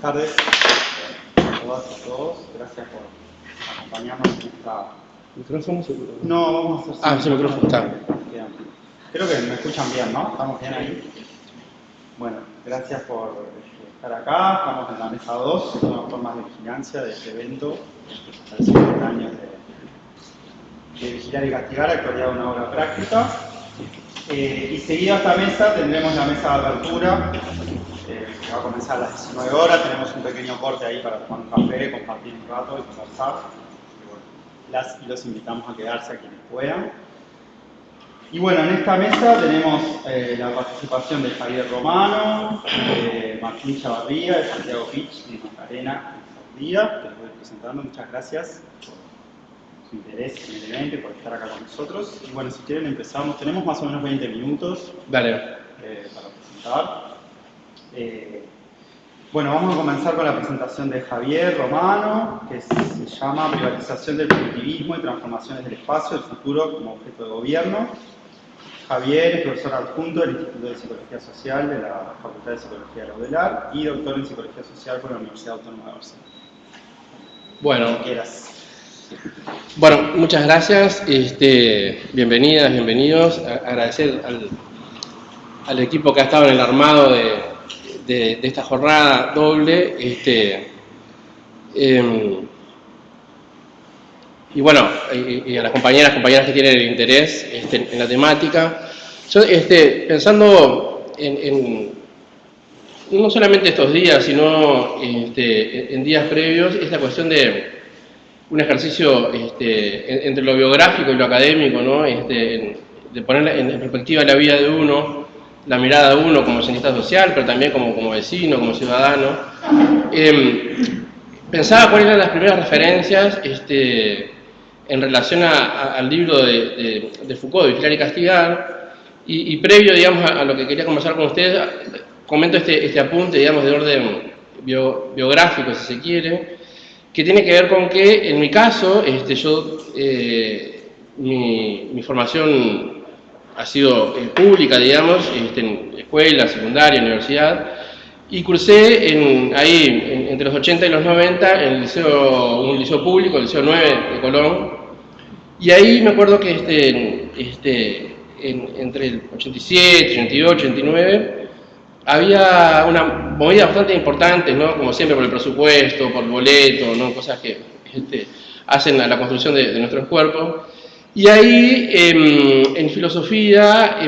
tardes a todas y a todos. Gracias por acompañarnos en esta... ¿Micrófono seguro? No, vamos a hacer... Sí, micrófono está. Creo que me escuchan bien, ¿no? ¿Estamos bien ahí? Bueno, gracias por estar acá. Estamos en la mesa 2, nuevas formas de vigilancia de este evento, a los 50 años de Vigilar y Castigar, actualidad de una obra práctica. Y seguido a esta mesa tendremos la mesa de apertura, que va a comenzar a las 19 horas. Tenemos un pequeño corte ahí para tomar un café, compartir un rato y conversar. Las y los invitamos a quedarse a quienes puedan. Y bueno, en esta mesa tenemos la participación de Javier Romano, de Martín Chavarría, de Santiago Pich y de Macarena Díaz, que les voy presentando. Muchas gracias por su interés en el evento y por estar acá con nosotros. Y bueno, si quieren empezamos. Tenemos más o menos 20 minutos Dale. Para presentar. Bueno, vamos a comenzar con la presentación de Javier Romano, que se llama Privatización del Productivismo y Transformaciones del Espacio, el futuro como objeto de gobierno. Javier es profesor adjunto del Instituto de Psicología Social de la Facultad de Psicología de la UDELAR y doctor en Psicología Social por la Universidad Autónoma de Barcelona. Bueno, muchas gracias. Bienvenidas, bienvenidos. Agradecer al equipo que ha estado en el armado de esta jornada doble. Y bueno, y a las compañeras que tienen el interés en la temática. Yo, pensando no solamente estos días, sino en días previos, esta cuestión de un ejercicio entre lo biográfico y lo académico, ¿no? De poner en perspectiva la vida de uno, la mirada de uno como cientista social, pero también como vecino, como ciudadano. Pensaba cuáles eran las primeras referencias en relación al libro de Foucault, de Vigilar y Castigar, y previo, digamos, a lo que quería conversar con ustedes, comento este apunte, digamos, de orden biográfico, si se quiere, que tiene que ver con que, en mi caso, mi formación ha sido pública, digamos, en escuela, secundaria, universidad, y cursé entre los 80 y los 90 en un liceo público, el Liceo 9 de Colón, y ahí me acuerdo que entre el 87, 88, 89, había una movida bastante importante, ¿no? Como siempre, por el presupuesto, por el boleto, ¿no? Cosas que hacen a la construcción de nuestros cuerpos. Y ahí, en filosofía,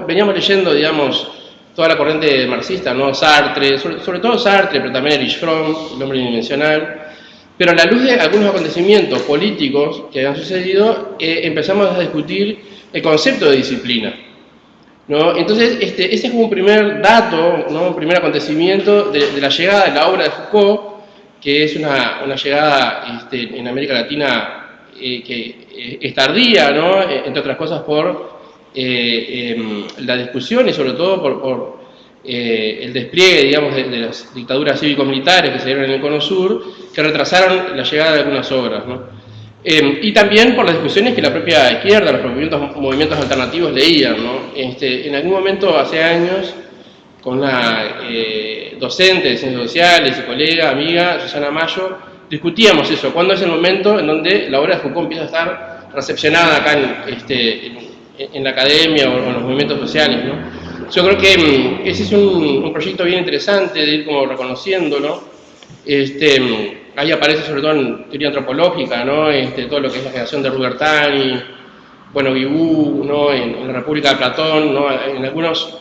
veníamos leyendo, digamos, toda la corriente marxista, ¿no? Sartre, sobre todo Sartre, pero también Erich Fromm, el hombre unidimensional. Pero a la luz de algunos acontecimientos políticos que habían sucedido, empezamos a discutir el concepto de disciplina, ¿no? Entonces, ese es como un primer dato, ¿no? Un primer acontecimiento de la llegada de la obra de Foucault, que es una llegada en América Latina que es tardía, ¿no? Entre otras cosas por la discusión y sobre todo por el despliegue, digamos, de las dictaduras cívico-militares que se dieron en el Cono Sur, que retrasaron la llegada de algunas obras, ¿no? Y también por las discusiones que la propia izquierda, los movimientos alternativos leían, ¿no? En algún momento, hace años, con una docente de Ciencias Sociales y colega, amiga, Susana Mayo, discutíamos eso, cuándo es el momento en donde la obra de Foucault empieza a estar recepcionada acá en la academia o en los movimientos sociales, ¿no? Yo creo que ese es un proyecto bien interesante de ir como reconociéndolo. Ahí aparece sobre todo en teoría antropológica, ¿no? Todo lo que es la generación de Rubertani, bueno, Guibú, ¿no? En la República de Platón, ¿no? En algunos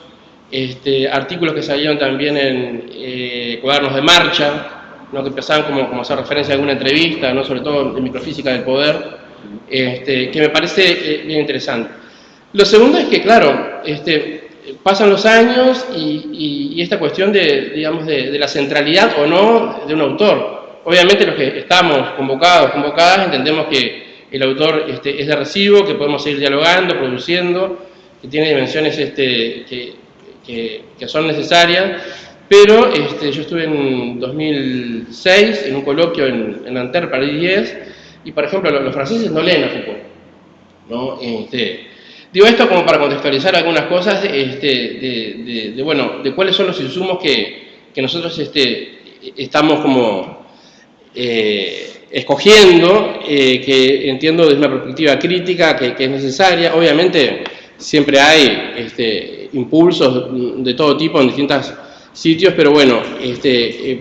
artículos que salieron también en cuadernos de marcha, ¿no? Que empezaban como a hacer referencia a alguna entrevista, ¿no? Sobre todo en microfísica del poder, que me parece bien interesante. Lo segundo es que, claro, pasan los años y esta cuestión de la centralidad o no de un autor. Obviamente los que estamos convocadas, entendemos que el autor es de recibo, que podemos seguir dialogando, produciendo, que tiene dimensiones que son necesarias, pero yo estuve en 2006 en un coloquio en Nanterre, París 10, y por ejemplo los franceses no leen a Foucault, ¿no? Digo esto como para contextualizar algunas cosas de cuáles son los insumos que nosotros estamos como escogiendo, que entiendo desde una perspectiva crítica que es necesaria. Obviamente siempre hay impulsos de todo tipo en distintos sitios, pero bueno,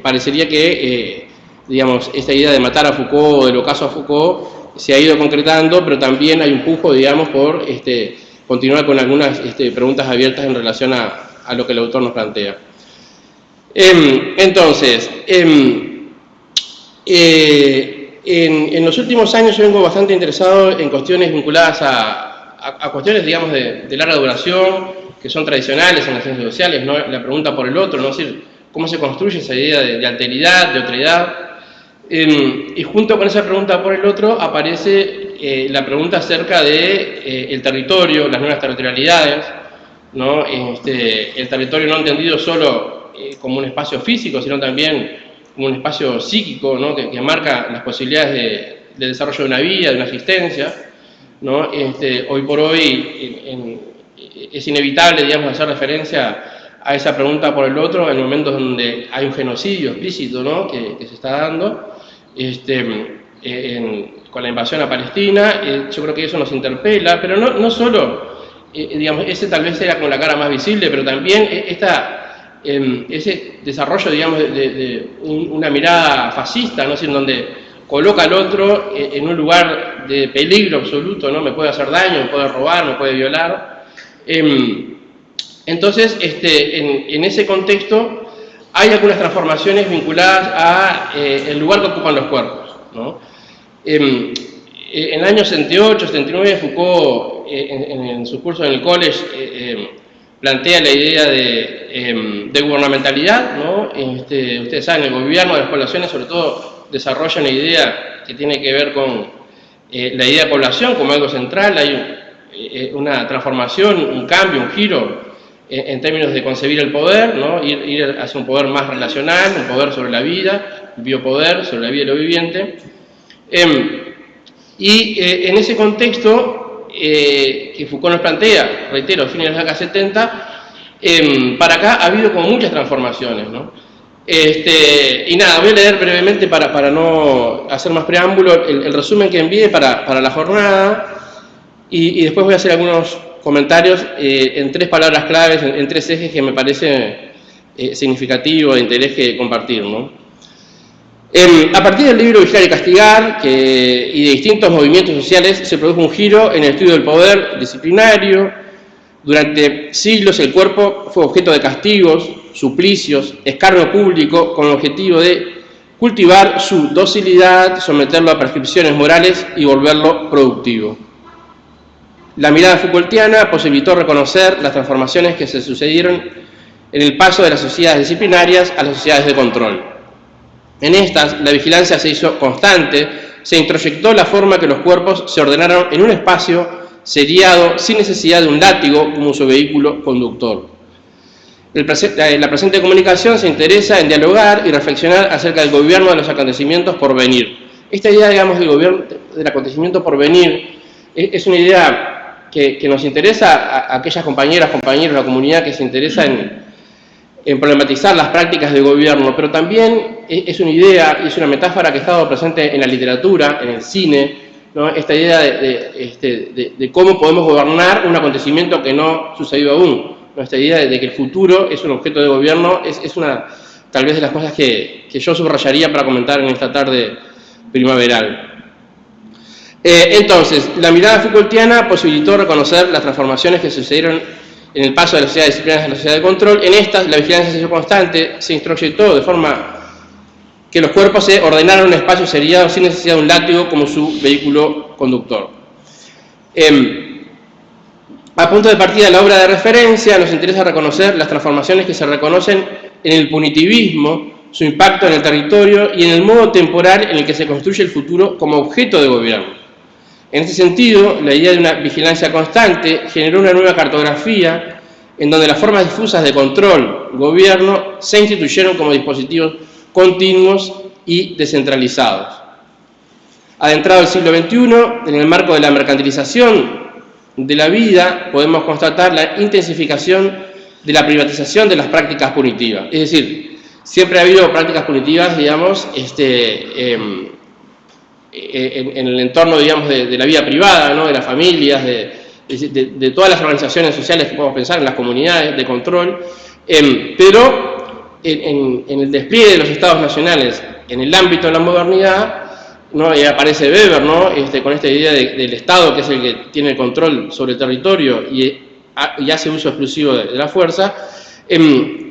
parecería que, digamos, esta idea de matar a Foucault o del ocaso a Foucault se ha ido concretando, pero también hay un pujo, digamos, por continuar con algunas preguntas abiertas en relación a lo que el autor nos plantea. Entonces, en los últimos años yo vengo bastante interesado en cuestiones vinculadas a cuestiones, digamos, de larga duración, que son tradicionales en las ciencias sociales, ¿no? La pregunta por el otro, ¿no? Es decir, cómo se construye esa idea de alteridad, de otredad. Y junto con esa pregunta por el otro aparece la pregunta acerca de el territorio, las nuevas territorialidades, ¿no? El territorio no entendido solo como un espacio físico, sino también como un espacio psíquico, ¿no? que marca las posibilidades de desarrollo de una vida, de una existencia, ¿no? Hoy por hoy es inevitable, digamos, hacer referencia a esa pregunta por el otro en momentos donde hay un genocidio explícito, ¿no? que se está dando con la invasión a Palestina. Yo creo que eso nos interpela, pero no solo, digamos, ese tal vez sea con la cara más visible, pero también ese desarrollo, digamos, de una mirada fascista, ¿no? Es decir, donde coloca al otro en un lugar de peligro absoluto, ¿no? Me puede hacer daño, me puede robar, me puede violar. Entonces, en ese contexto hay algunas transformaciones vinculadas a el lugar que ocupan los cuerpos, ¿no? En el año 78, 79, Foucault, en su curso en el college, plantea la idea de gubernamentalidad, ¿no? Ustedes saben, el gobierno de las poblaciones sobre todo desarrolla una idea que tiene que ver con la idea de población como algo central. Hay una transformación, un cambio, un giro en términos de concebir el poder, ¿no? Ir hacia un poder más relacional, un poder sobre la vida, un biopoder sobre la vida de lo viviente. En ese contexto que Foucault nos plantea, reitero, a fines de la década 70, para acá ha habido como muchas transformaciones, ¿no? Y nada, voy a leer brevemente para no hacer más preámbulo el resumen que envié para la jornada y después voy a hacer algunos comentarios en tres palabras claves, en tres ejes que me parece significativo de interés que compartir, ¿no? A partir del libro Vigilar y Castigar y de distintos movimientos sociales se produjo un giro en el estudio del poder disciplinario. Durante siglos el cuerpo fue objeto de castigos, suplicios, escarnio público con el objetivo de cultivar su docilidad, someterlo a prescripciones morales y volverlo productivo. La mirada Foucaultiana posibilitó reconocer las transformaciones que se sucedieron en el paso de las sociedades disciplinarias a las sociedades de control. En estas, la vigilancia se hizo constante, se introyectó la forma que los cuerpos se ordenaron en un espacio seriado sin necesidad de un látigo como su vehículo conductor. La presente comunicación se interesa en dialogar y reflexionar acerca del gobierno de los acontecimientos por venir. Esta idea, digamos, del acontecimiento por venir es una idea que nos interesa a aquellas compañeras, compañeros de la comunidad que se interesa en problematizar las prácticas de gobierno, pero también es una idea, es una metáfora que ha estado presente en la literatura, en el cine, ¿no? Esta idea de cómo podemos gobernar un acontecimiento que no ha sucedido aún, ¿no? Esta idea de que el futuro es un objeto de gobierno, es una, tal vez, de las cosas que yo subrayaría para comentar en esta tarde primaveral. Entonces, la mirada Foucaultiana posibilitó reconocer las transformaciones que sucedieron en el paso de las sociedades disciplinarias a la sociedad de control. En estas, la vigilancia se hizo constante, se introyectó de forma que los cuerpos se ordenaron en un espacio seriado sin necesidad de un látigo como su vehículo conductor. A punto de partida de la obra de referencia, nos interesa reconocer las transformaciones que se reconocen en el punitivismo, su impacto en el territorio y en el modo temporal en el que se construye el futuro como objeto de gobierno. En este sentido, la idea de una vigilancia constante generó una nueva cartografía en donde las formas difusas de control, gobierno, se instituyeron como dispositivos continuos y descentralizados. Adentrado el siglo XXI, en el marco de la mercantilización de la vida, podemos constatar la intensificación de la privatización de las prácticas punitivas. Es decir, siempre ha habido prácticas punitivas, digamos, en el entorno, digamos, de la vida privada, ¿no? De las familias, de todas las organizaciones sociales que podemos pensar, en las comunidades de control, pero en el despliegue de los estados nacionales en el ámbito de la modernidad, ¿no? Y aparece Weber, ¿no? Con esta idea del Estado, que es el que tiene el control sobre el territorio y hace uso exclusivo de la fuerza.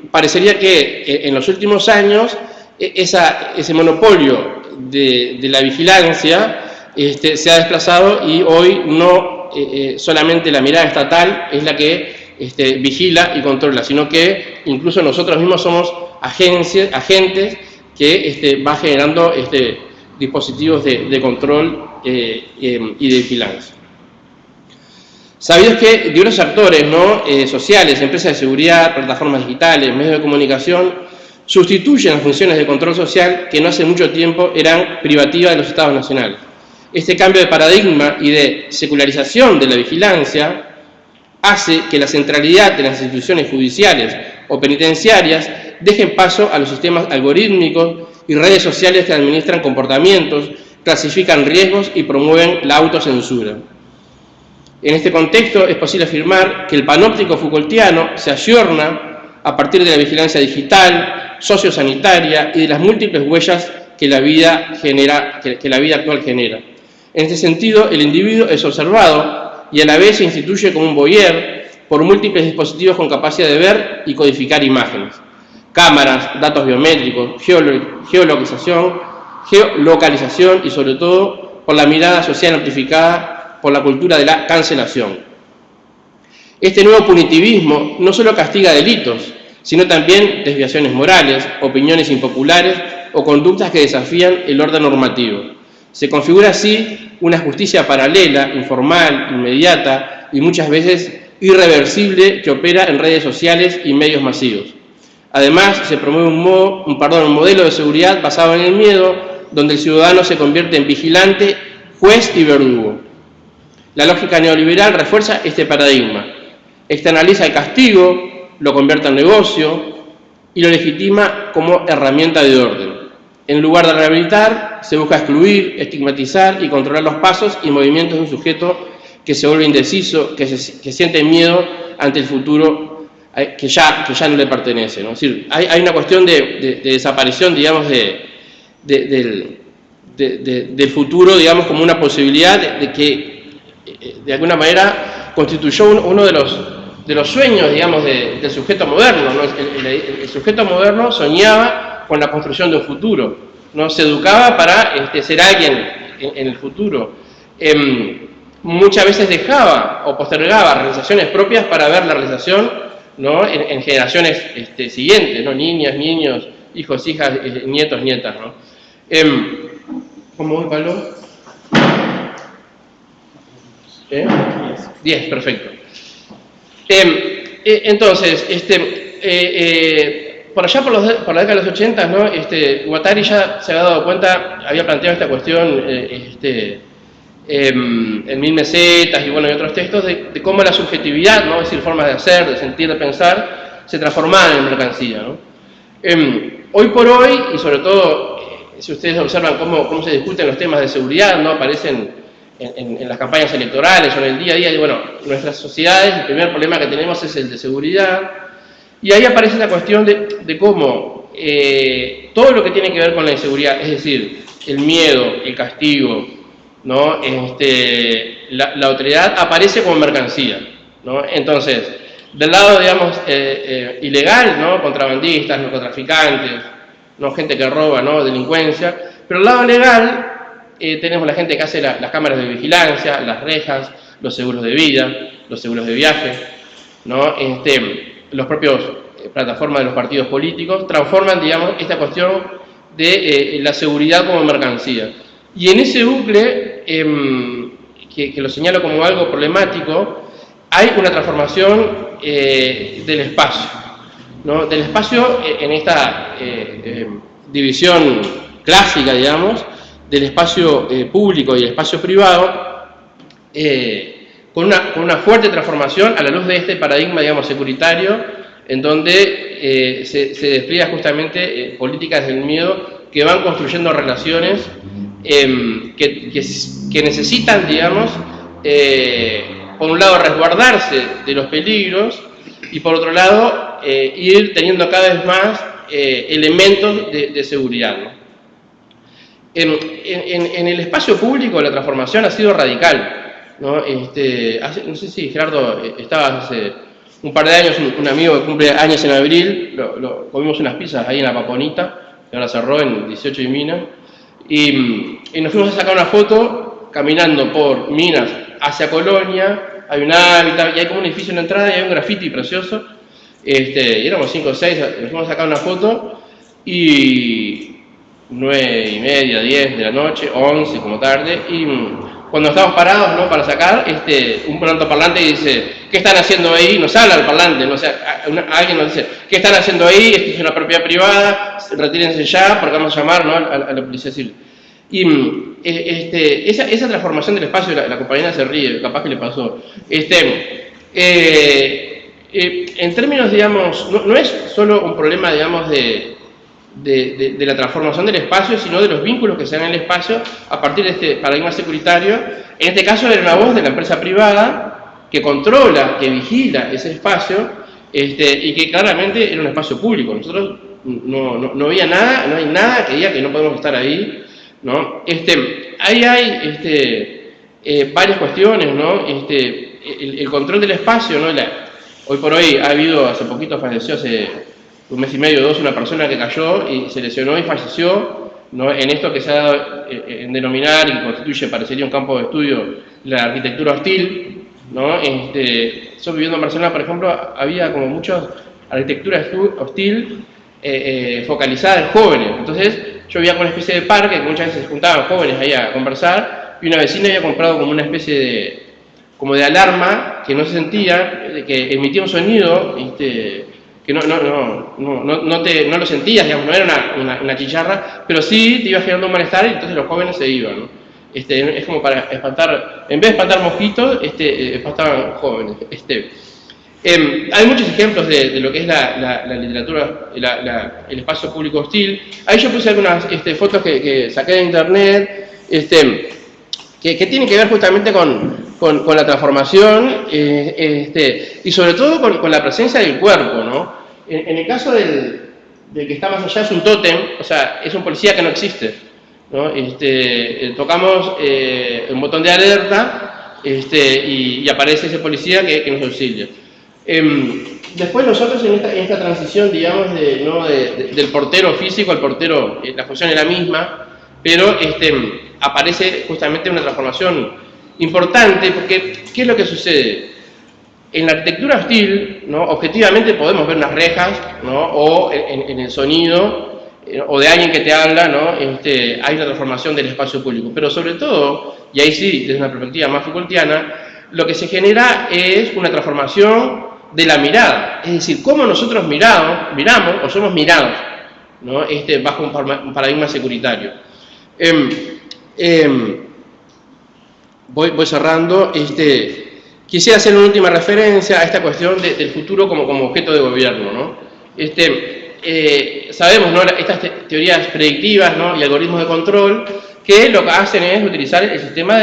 Parecería que en los últimos años ese monopolio de la vigilancia se ha desplazado, y hoy no solamente la mirada estatal es la que vigila y controla, sino que incluso nosotros mismos somos agentes que va generando dispositivos de control y de vigilancia. Sabido que diversos actores, ¿no? Sociales, empresas de seguridad, plataformas digitales, medios de comunicación, sustituyen las funciones de control social que no hace mucho tiempo eran privativas de los estados nacionales. Este cambio de paradigma y de secularización de la vigilancia hace que la centralidad de las instituciones judiciales o penitenciarias dejen paso a los sistemas algorítmicos y redes sociales que administran comportamientos, clasifican riesgos y promueven la autocensura. En este contexto es posible afirmar que el panóptico Foucaultiano se ayorna a partir de la vigilancia digital, sociosanitaria y de las múltiples huellas que la vida actual genera. En este sentido, el individuo es observado y a la vez se instituye como un voyeur por múltiples dispositivos con capacidad de ver y codificar imágenes, cámaras, datos biométricos, geolocalización y sobre todo por la mirada social amplificada por la cultura de la cancelación. Este nuevo punitivismo no solo castiga delitos, sino también desviaciones morales, opiniones impopulares o conductas que desafían el orden normativo. Se configura así una justicia paralela, informal, inmediata y muchas veces irreversible que opera en redes sociales y medios masivos. Además, se promueve un modelo de seguridad basado en el miedo, donde el ciudadano se convierte en vigilante, juez y verdugo. La lógica neoliberal refuerza este paradigma, externaliza el castigo, lo convierte en negocio y lo legitima como herramienta de orden. En lugar de rehabilitar, se busca excluir, estigmatizar y controlar los pasos y movimientos de un sujeto que se vuelve indeciso, que siente miedo ante el futuro que ya no le pertenece, ¿no? Es decir, hay una cuestión de desaparición, digamos, del futuro, digamos, como una posibilidad de que de alguna manera constituyó uno de los sueños, digamos, del sujeto moderno, ¿no? El sujeto moderno soñaba con la construcción de un futuro, ¿no? Se educaba para ser alguien en el futuro. Muchas veces dejaba o postergaba realizaciones propias para ver la realización, ¿no? en generaciones siguientes, ¿no? Niñas, niños, hijos, hijas, nietos, nietas, ¿no? ¿Cómo voy, Pablo? 10, perfecto. Entonces, por allá por la década de los 80, ¿no? Guattari ya se había dado cuenta, había planteado esta cuestión en 1000 mesetas y bueno, y otros textos de cómo la subjetividad, ¿no? Es decir, formas de hacer, de sentir, de pensar, se transformaban en mercancía, ¿no? Hoy por hoy, y sobre todo, si ustedes observan cómo se discuten los temas de seguridad, ¿no? Aparecen en las campañas electorales o en el día a día, y bueno, nuestras sociedades, el primer problema que tenemos es el de seguridad, y ahí aparece la cuestión de cómo todo lo que tiene que ver con la inseguridad, es decir, el miedo, el castigo, ¿no? La otredad aparece como mercancía, ¿no? Entonces, del lado, digamos, ilegal, ¿no? Contrabandistas, narcotraficantes, ¿no? Gente que roba, ¿no? Delincuencia, pero del lado legal tenemos la gente que hace las cámaras de vigilancia, las rejas, los seguros de vida, los seguros de viaje, ¿no? Los propios plataformas de los partidos políticos transforman, digamos, esta cuestión de la seguridad como mercancía. Y en ese bucle, que lo señalo como algo problemático, hay una transformación del espacio, ¿no? Del espacio en esta división clásica, digamos, del espacio público y el espacio privado, con una fuerte transformación a la luz de este paradigma, digamos, securitario, en donde se despliega justamente políticas del miedo que van construyendo relaciones que necesitan, digamos, por un lado resguardarse de los peligros y por otro lado ir teniendo cada vez más elementos de seguridad, ¿no? En el espacio público la transformación ha sido radical, ¿no? No sé si Gerardo estaba hace un par de años, un amigo que cumple años en abril, comimos unas pizzas ahí en La Paponita, que ahora cerró en 18 y Minas, y nos fuimos a sacar una foto caminando por Minas hacia Colonia, hay un hábitat, y hay como un edificio en la entrada y hay un graffiti precioso, y éramos 5 o 6, nos fuimos a sacar una foto, y 9:30, 10 de la noche, 11 como tarde, y cuando estamos parados, ¿no?, para sacar, un altoparlante dice, ¿qué están haciendo ahí? Nos habla el parlante, ¿no? O sea, alguien nos dice, ¿qué están haciendo ahí? Esto es una propiedad privada, retírense ya, porque vamos a llamar, ¿no?, a la policía civil. Y esa transformación del espacio, la compañera se ríe, capaz que le pasó. En términos, digamos, no es solo un problema, digamos, de la transformación del espacio, sino de los vínculos que se dan en el espacio a partir de este paradigma securitario. En este caso era una voz de la empresa privada que controla, que vigila ese espacio, y que claramente era un espacio público. Nosotros no había nada, no hay nada que diga que no podemos estar ahí, ¿no? Ahí hay varias cuestiones, ¿no? El control del espacio, ¿no? Hoy por hoy ha habido, hace poquito falleció, hace un mes y medio o 2, una persona que cayó y se lesionó y falleció, ¿no?, en esto que se ha dado en denominar y que constituye, parecería un campo de estudio, la arquitectura hostil, ¿no? Yo viviendo en Barcelona, por ejemplo, había como mucha arquitectura hostil focalizada en jóvenes. Entonces yo vivía con una especie de parque que muchas veces se juntaban jóvenes ahí a conversar, y una vecina había comprado como una especie de alarma que no se sentía, que emitía un sonido, que no lo sentías, digamos, no era una chicharra, pero sí te iba generando un malestar, y entonces los jóvenes se iban, ¿no? Es como para espantar, en vez de espantar mosquitos, espantaban jóvenes. Hay muchos ejemplos de lo que es la literatura, el espacio público hostil. Ahí yo puse algunas fotos que saqué de internet, que tienen que ver justamente con la transformación, y sobre todo con la presencia del cuerpo, ¿no? En el caso del que está más allá, es un tótem, o sea, es un policía que no existe, ¿no? Tocamos un botón de alerta, y aparece ese policía que nos auxilia. Después nosotros en esta transición, digamos, del portero físico al portero, la función es la misma, pero aparece justamente una transformación importante, porque ¿qué es lo que sucede? En la arquitectura hostil, ¿no?, objetivamente podemos ver unas rejas, ¿no?, o en el sonido, o de alguien que te habla, ¿no?, hay una transformación del espacio público, pero sobre todo, y ahí sí, desde una perspectiva más Foucaultiana, lo que se genera es una transformación de la mirada, es decir, cómo nosotros miramos o somos mirados, ¿no?, bajo un paradigma securitario. Voy cerrando. Quisiera hacer una última referencia a esta cuestión del futuro como objeto de gobierno, ¿no? Sabemos, ¿no?, estas teorías predictivas, ¿no?, y algoritmos de control, que lo que hacen es utilizar el sistema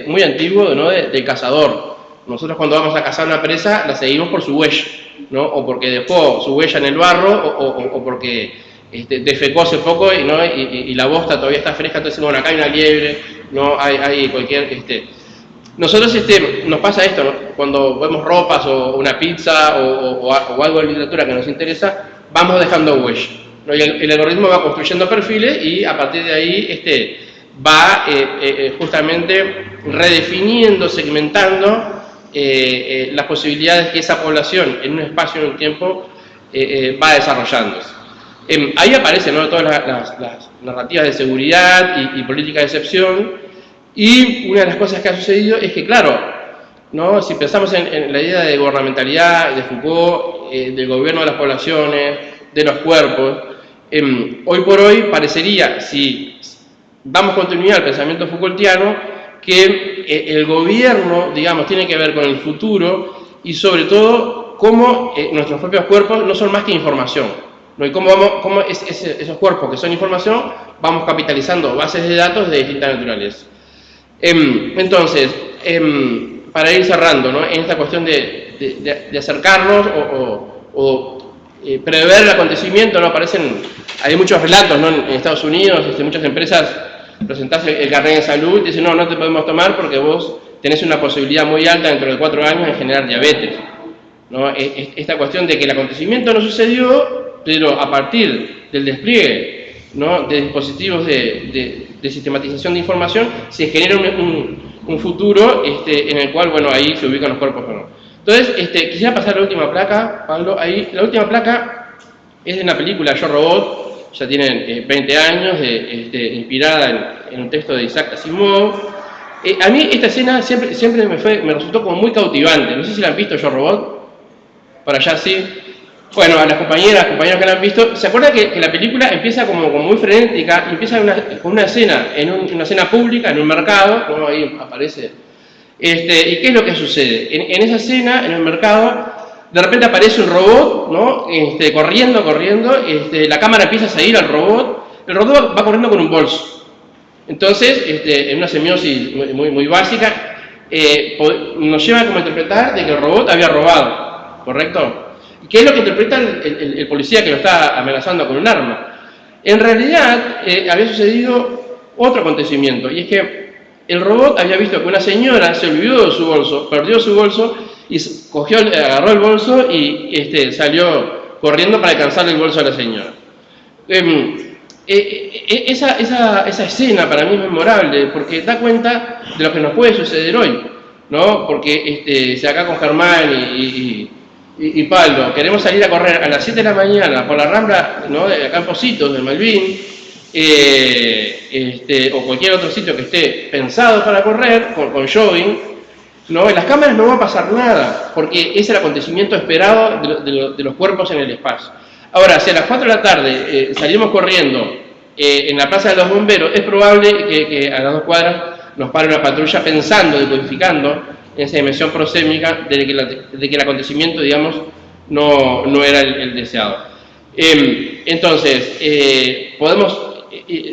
muy antiguo, ¿no?, del cazador. Nosotros cuando vamos a cazar una presa la seguimos por su huella, ¿no?, o porque dejó su huella en el barro, o porque defecó hace poco, ¿no?, y la bosta todavía está fresca, entonces bueno, acá hay una liebre, ¿no?, hay cualquier... Nosotros nos pasa esto, ¿no?, cuando vemos ropas o una pizza o algo de literatura que nos interesa, vamos dejando huella, ¿no? Y el algoritmo va construyendo perfiles y a partir de ahí va justamente redefiniendo, segmentando las posibilidades que esa población en un espacio, en un tiempo, va desarrollándose. Ahí aparecen, ¿no?, todas las narrativas de seguridad y política de excepción. Y una de las cosas que ha sucedido es que, claro, ¿no?, si pensamos en la idea de gubernamentalidad de Foucault, del gobierno de las poblaciones, de los cuerpos, hoy por hoy parecería, si damos continuidad al pensamiento Foucaultiano, que el gobierno, digamos, tiene que ver con el futuro y sobre todo cómo nuestros propios cuerpos no son más que información, ¿no? Y cómo esos cuerpos que son información vamos capitalizando bases de datos de distintas naturaleza. Entonces, para ir cerrando, ¿no? En esta cuestión de acercarnos o prever el acontecimiento, ¿no? Hay muchos relatos, ¿no? En Estados Unidos, muchas empresas presentás el carnet de salud y dicen, no te podemos tomar porque vos tenés una posibilidad muy alta dentro de 4 años de generar diabetes, ¿no? Esta cuestión de que el acontecimiento no sucedió, pero a partir del despliegue, ¿no? De dispositivos de sistematización de información se genera un futuro en el cual, bueno, ahí se ubican los cuerpos o no. Entonces, quisiera pasar la última placa, Pablo. Ahí, la última placa es de una película, Yo Robot, ya tiene 20 años, inspirada en un texto de Isaac Asimov. A mí esta escena siempre me resultó como muy cautivante. No sé si la han visto, Yo Robot. Por allá sí. Bueno, a las compañeros que la han visto, ¿se acuerdan que la película empieza como muy frenética? Empieza con una escena, una escena pública, en un mercado, como ahí aparece. ¿Y qué es lo que sucede? En esa escena, en el mercado, de repente aparece un robot, ¿no? Corriendo, la cámara empieza a seguir al robot, el robot va corriendo con un bolso. Entonces, en una semiosis muy básica, nos lleva como a interpretar de que el robot había robado, ¿correcto? ¿Y qué es lo que interpreta el policía que lo está amenazando con un arma? En realidad, había sucedido otro acontecimiento, y es que el robot había visto que una señora se olvidó de su bolso, perdió su bolso, y agarró el bolso y salió corriendo para alcanzarle el bolso a la señora. Esa escena para mí es memorable, porque da cuenta de lo que nos puede suceder hoy, ¿no? Porque si acá con Germán y Pablo queremos salir a correr a las 7 de la mañana por la Rambla, ¿no? De acá en Positos, del Malvin, o cualquier otro sitio que esté pensado para correr, con jogging, ¿no? En las cámaras no va a pasar nada, porque es el acontecimiento esperado de los cuerpos en el espacio. Ahora, si a las 4 de la tarde salimos corriendo en la plaza de los bomberos, es probable que a las 2 cuadras nos pare una patrulla pensando, decodificando en esa dimensión prosémica de que el acontecimiento, digamos, no era el deseado. Entonces, podemos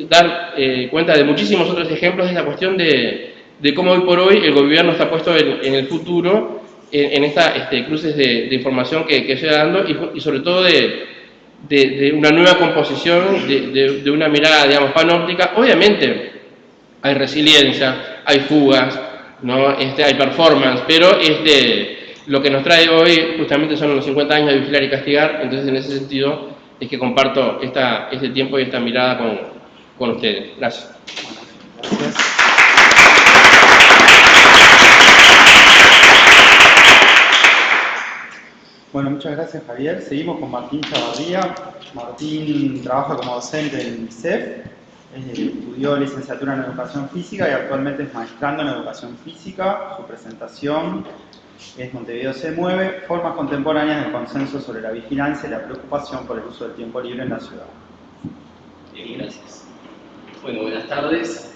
dar cuenta de muchísimos otros ejemplos de la cuestión de cómo hoy por hoy el gobierno está puesto en el futuro en estas cruces de información que se va dando y sobre todo de una nueva composición, de una mirada, digamos, panóptica. Obviamente hay resiliencia, hay fugas, ¿no? Hay performance, pero lo que nos trae hoy justamente son los 50 años de Vigilar y Castigar. Entonces, en ese sentido es que comparto este tiempo y esta mirada con ustedes. Gracias. Gracias. Bueno, muchas gracias, Javier. Seguimos con Martín Chavarría. Martín trabaja como docente en el ISEF, estudió licenciatura en Educación Física y actualmente es maestrando en Educación Física. Su presentación es Montevideo se mueve, formas contemporáneas del consenso sobre la vigilancia y la preocupación por el uso del tiempo libre en la ciudad. Bien, gracias. Bueno, buenas tardes.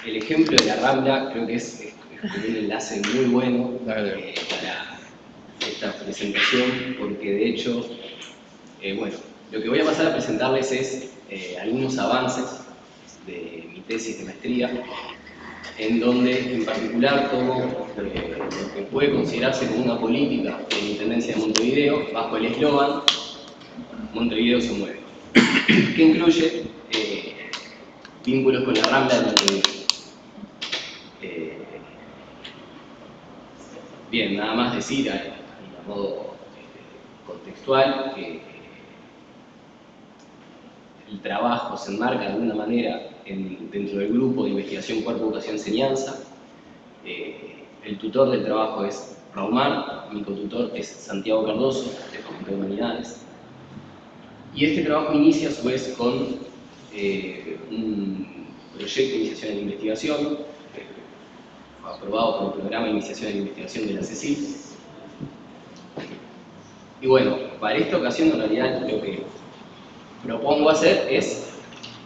El ejemplo de la Rambla creo que es un enlace muy bueno para esta presentación, porque de hecho, bueno, lo que voy a pasar a presentarles es algunos avances de mi tesis de maestría, en donde en particular tomo lo que puede considerarse como una política de la Intendencia de Montevideo bajo el eslogan Montevideo se mueve, que incluye vínculos con la Rambla de Montevideo. Bien, nada más decir a modo contextual que el trabajo se enmarca de alguna manera dentro del grupo de investigación Cuerpo, Educación, Enseñanza. El tutor del trabajo es Raumán, mi cotutor es Santiago Cardoso, de Facultad de Humanidades. Y este trabajo inicia a su vez con un proyecto de iniciación en investigación, aprobado por el Programa de Iniciación en Investigación de la CECIP. Y bueno, para esta ocasión en realidad lo que propongo hacer es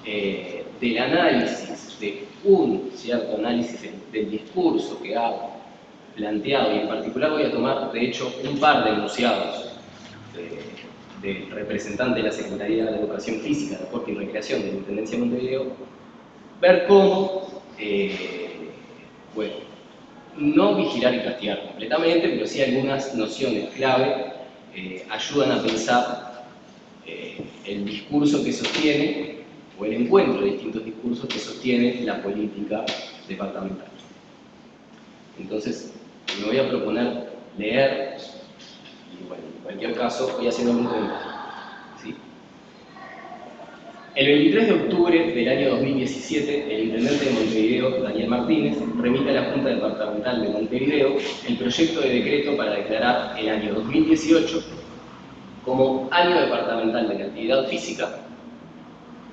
del análisis, de un cierto análisis del discurso que hago planteado, y en particular voy a tomar, de hecho, un par de enunciados del representante de la Secretaría de Educación Física, Deporte y Recreación de la Intendencia de Montevideo, ver cómo, bueno, no vigilar y castigar completamente, pero sí algunas nociones clave ayudan a pensar el discurso que sostiene, o el encuentro de distintos discursos que sostiene la política departamental. Entonces, me voy a proponer leer, y bueno, en cualquier caso voy haciendo un comentario. ¿Sí? El 23 de octubre del año 2017, el intendente de Montevideo, Daniel Martínez, remite a la Junta Departamental de Montevideo el proyecto de decreto para declarar el año 2018 como Año Departamental de la Actividad Física.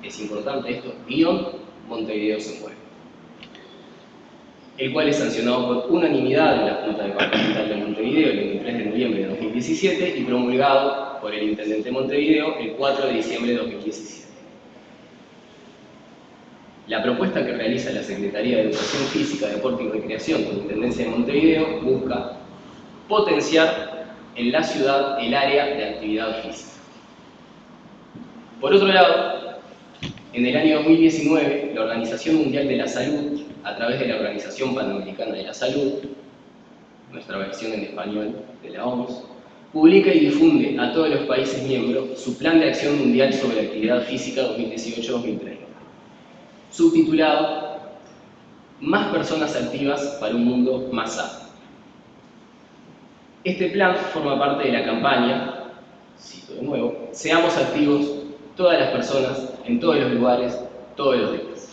Es importante esto, Montevideo se mueve, el cual es sancionado por unanimidad en la Junta Departamental de Montevideo el 23 de noviembre de 2017 y promulgado por el intendente de Montevideo el 4 de diciembre de 2017. La propuesta que realiza la Secretaría de Educación Física, Deporte y Recreación de la Intendencia de Montevideo busca potenciar en la ciudad el área de actividad física. Por otro lado, en el año 2019, la Organización Mundial de la Salud, a través de la Organización Panamericana de la Salud, nuestra versión en español de la OMS, publica y difunde a todos los países miembros su Plan de Acción Mundial sobre Actividad Física 2018-2030, subtitulado Más personas activas para un mundo más sano. Este plan forma parte de la campaña, cito de nuevo, Seamos activos, todas las personas, en todos los lugares, todos los días.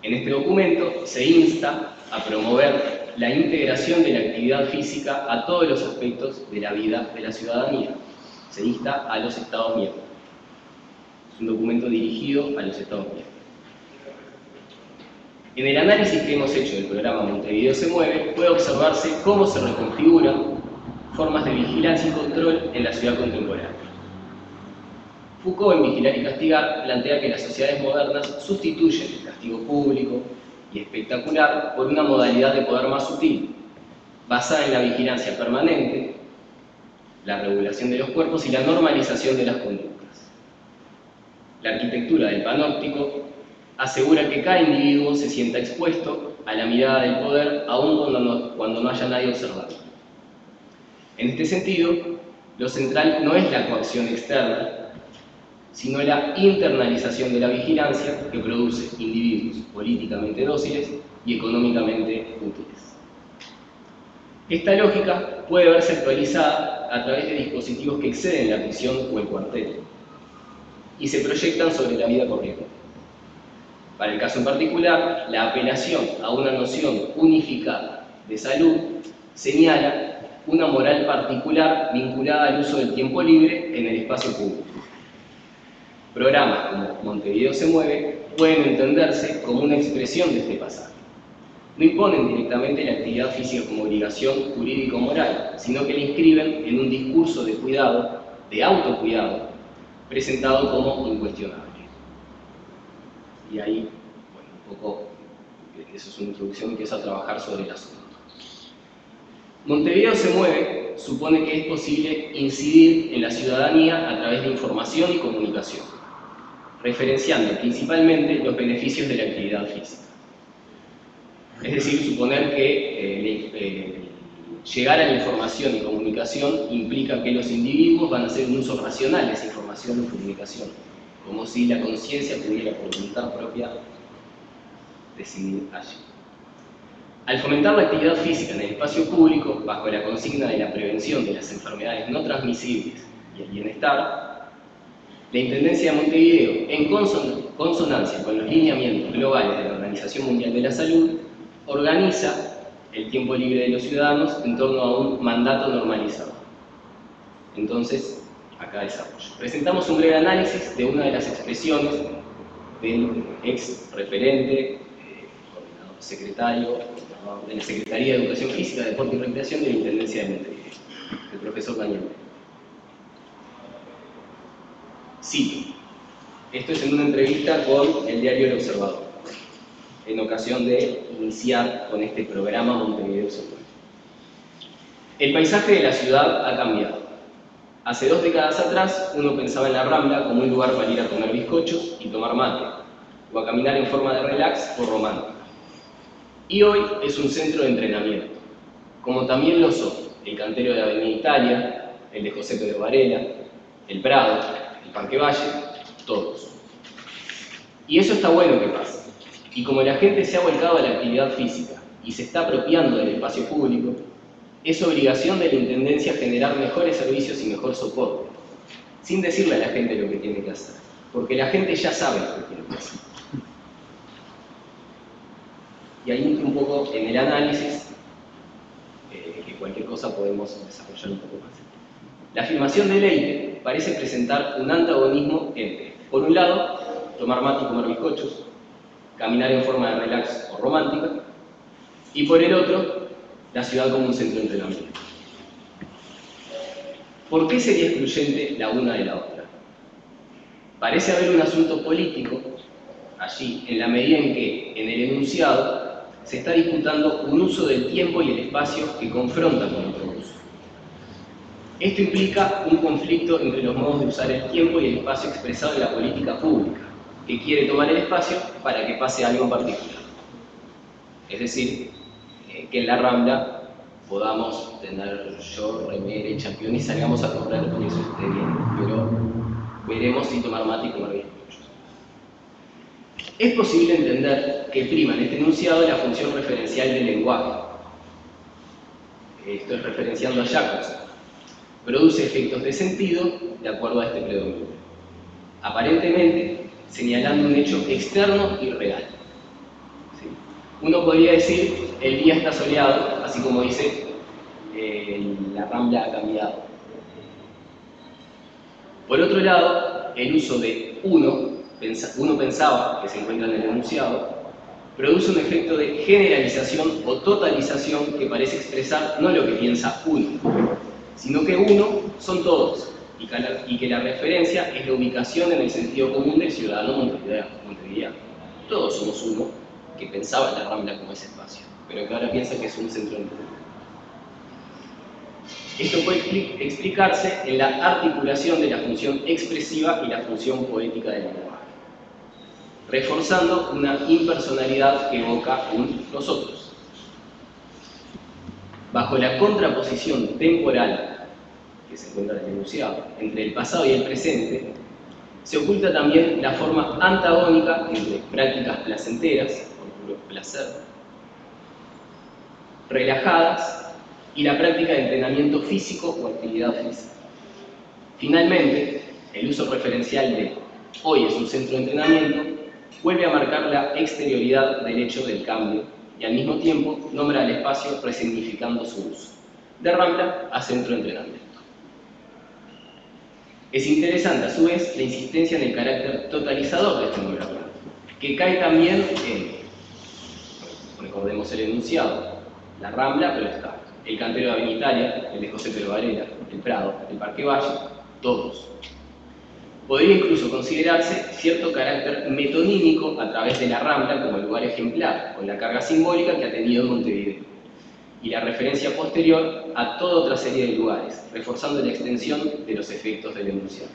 En este documento se insta a promover la integración de la actividad física a todos los aspectos de la vida de la ciudadanía. Se insta a los Estados miembros. Es un documento dirigido a los Estados miembros. En el análisis que hemos hecho del programa Montevideo se mueve, puede observarse cómo se reconfiguran formas de vigilancia y control en la ciudad contemporánea. Foucault, en Vigilar y Castigar, plantea que las sociedades modernas sustituyen el castigo público y espectacular por una modalidad de poder más sutil, basada en la vigilancia permanente, la regulación de los cuerpos y la normalización de las conductas. La arquitectura del panóptico asegura que cada individuo se sienta expuesto a la mirada del poder aun cuando no haya nadie observando. En este sentido, lo central no es la coacción externa, sino la internalización de la vigilancia que produce individuos políticamente dóciles y económicamente útiles. Esta lógica puede verse actualizada a través de dispositivos que exceden la prisión o el cuartel y se proyectan sobre la vida corriente. Para el caso en particular, la apelación a una noción unificada de salud señala una moral particular vinculada al uso del tiempo libre en el espacio público. Programas como Montevideo se mueve pueden entenderse como una expresión de este pasaje. No imponen directamente la actividad física como obligación jurídico-moral, sino que la inscriben en un discurso de cuidado, de autocuidado, presentado como incuestionable. Y ahí, bueno, un poco, eso es una introducción, empiezo a trabajar sobre el asunto. Montevideo se mueve supone que es posible incidir en la ciudadanía a través de información y comunicación, referenciando principalmente los beneficios de la actividad física. Es decir, suponer que llegar a la información y comunicación implica que los individuos van a hacer un uso racional de esa información y comunicación, como si la conciencia pudiera por voluntad propia decidir allí. Al fomentar la actividad física en el espacio público, bajo la consigna de la prevención de las enfermedades no transmisibles y el bienestar, la Intendencia de Montevideo, en consonancia con los lineamientos globales de la Organización Mundial de la Salud, organiza el tiempo libre de los ciudadanos en torno a un mandato normalizado. Entonces, acá desarrollo. Presentamos un breve análisis de una de las expresiones del ex referente, coordinador secretario de la Secretaría de Educación Física, Deporte y Recreación de la Intendencia de Montevideo, el profesor Daniel. Cito. Esto es en una entrevista con el diario El Observador. en ocasión de iniciar con este programa Montevideo Soporte. El paisaje de la ciudad ha cambiado. Hace 2 décadas atrás uno pensaba en la Rambla como un lugar para ir a comer bizcochos y tomar mate, o a caminar en forma de relax o romántica. Y hoy es un centro de entrenamiento, como también lo son el cantero de Avenida Italia, el de José Pedro Varela, el Prado, el Parque Valle, todos. Y eso está bueno que pase. Y como la gente se ha volcado a la actividad física y se está apropiando del espacio público, es obligación de la Intendencia generar mejores servicios y mejor soporte, sin decirle a la gente lo que tiene que hacer, porque la gente ya sabe lo que tiene que hacer. Y ahí entro un poco en el análisis, que cualquier cosa podemos desarrollar un poco más. La afirmación de Leite parece presentar un antagonismo entre, por un lado, tomar mate y comer bizcochos, caminar en forma de relax o romántica, y por el otro, la ciudad como un centro de entrenamiento. ¿Por qué sería excluyente la una de la otra? Parece haber un asunto político allí, en la medida en que, en el enunciado, se está disputando un uso del tiempo y el espacio que confronta con otro uso. Esto implica un conflicto entre los modos de usar el tiempo y el espacio expresado en la política pública, que quiere tomar el espacio para que pase algo en particular. Es decir, que en la Rambla podamos tener short, remera y champión y salgamos a correr, y eso esté bien, pero veremos si tomar mate y comer bizcochos. Es posible entender que prima en este enunciado la función referencial del lenguaje. Esto es referenciando a Jacobson. Produce efectos de sentido de acuerdo a este predominio, aparentemente señalando un hecho externo y real. ¿Sí? Uno podría decir, el día está soleado, así como dice, la Rambla ha cambiado. Por otro lado, el uso de uno pensaba, que se encuentra en el enunciado, produce un efecto de generalización o totalización que parece expresar no lo que piensa uno, sino que uno son todos, y que la referencia es la ubicación en el sentido común del ciudadano montevideano. Todos somos uno que pensaba en la Rambla como ese espacio, pero que ahora piensa que es un centro de entrenamiento. Esto puede explicarse en la articulación de la función expresiva y la función poética del lenguaje, reforzando una impersonalidad que evoca un nosotros. Bajo la contraposición temporal que se encuentra en el enunciado entre el pasado y el presente, se oculta también la forma antagónica entre prácticas placenteras, por puro placer, relajadas, y la práctica de entrenamiento físico o actividad física. Finalmente, el uso referencial de hoy es un centro de entrenamiento vuelve a marcar la exterioridad del hecho del cambio y al mismo tiempo nombra al espacio resignificando su uso, de Rambla a centro de entrenamiento. Es interesante a su vez la insistencia en el carácter totalizador de este nombramiento, que cae también en, recordemos el enunciado, la Rambla, pero está el cantero de Avenida Italia, el de José Pedro Varela, el Prado, el Parque Valle, todos. Podría incluso considerarse cierto carácter metonímico a través de la Rambla como lugar ejemplar, con la carga simbólica que ha tenido Montevideo, y la referencia posterior a toda otra serie de lugares, reforzando la extensión de los efectos del enunciado.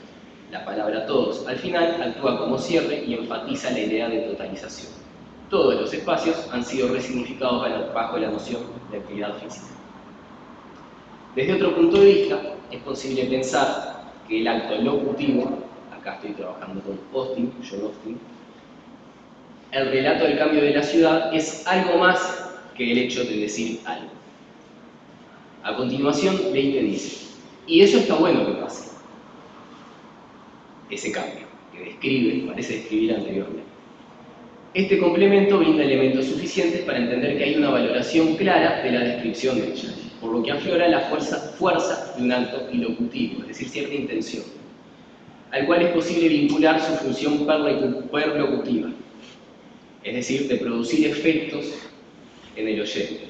La palabra todos, al final, actúa como cierre y enfatiza la idea de totalización. Todos los espacios han sido resignificados bajo la noción de actividad física. Desde otro punto de vista, es posible pensar que el acto locutivo, acá estoy trabajando con John Austin, el relato del cambio de la ciudad es algo más que el hecho de decir algo. A continuación, Leite dice, y eso está bueno que pase, ese cambio, que describe, parece describir anteriormente. Este complemento brinda elementos suficientes para entender que hay una valoración clara de la descripción de ella, por lo que aflora la fuerza de un acto ilocutivo, es decir, cierta intención, al cual es posible vincular su función perlocutiva, es decir, de producir efectos en el oyente,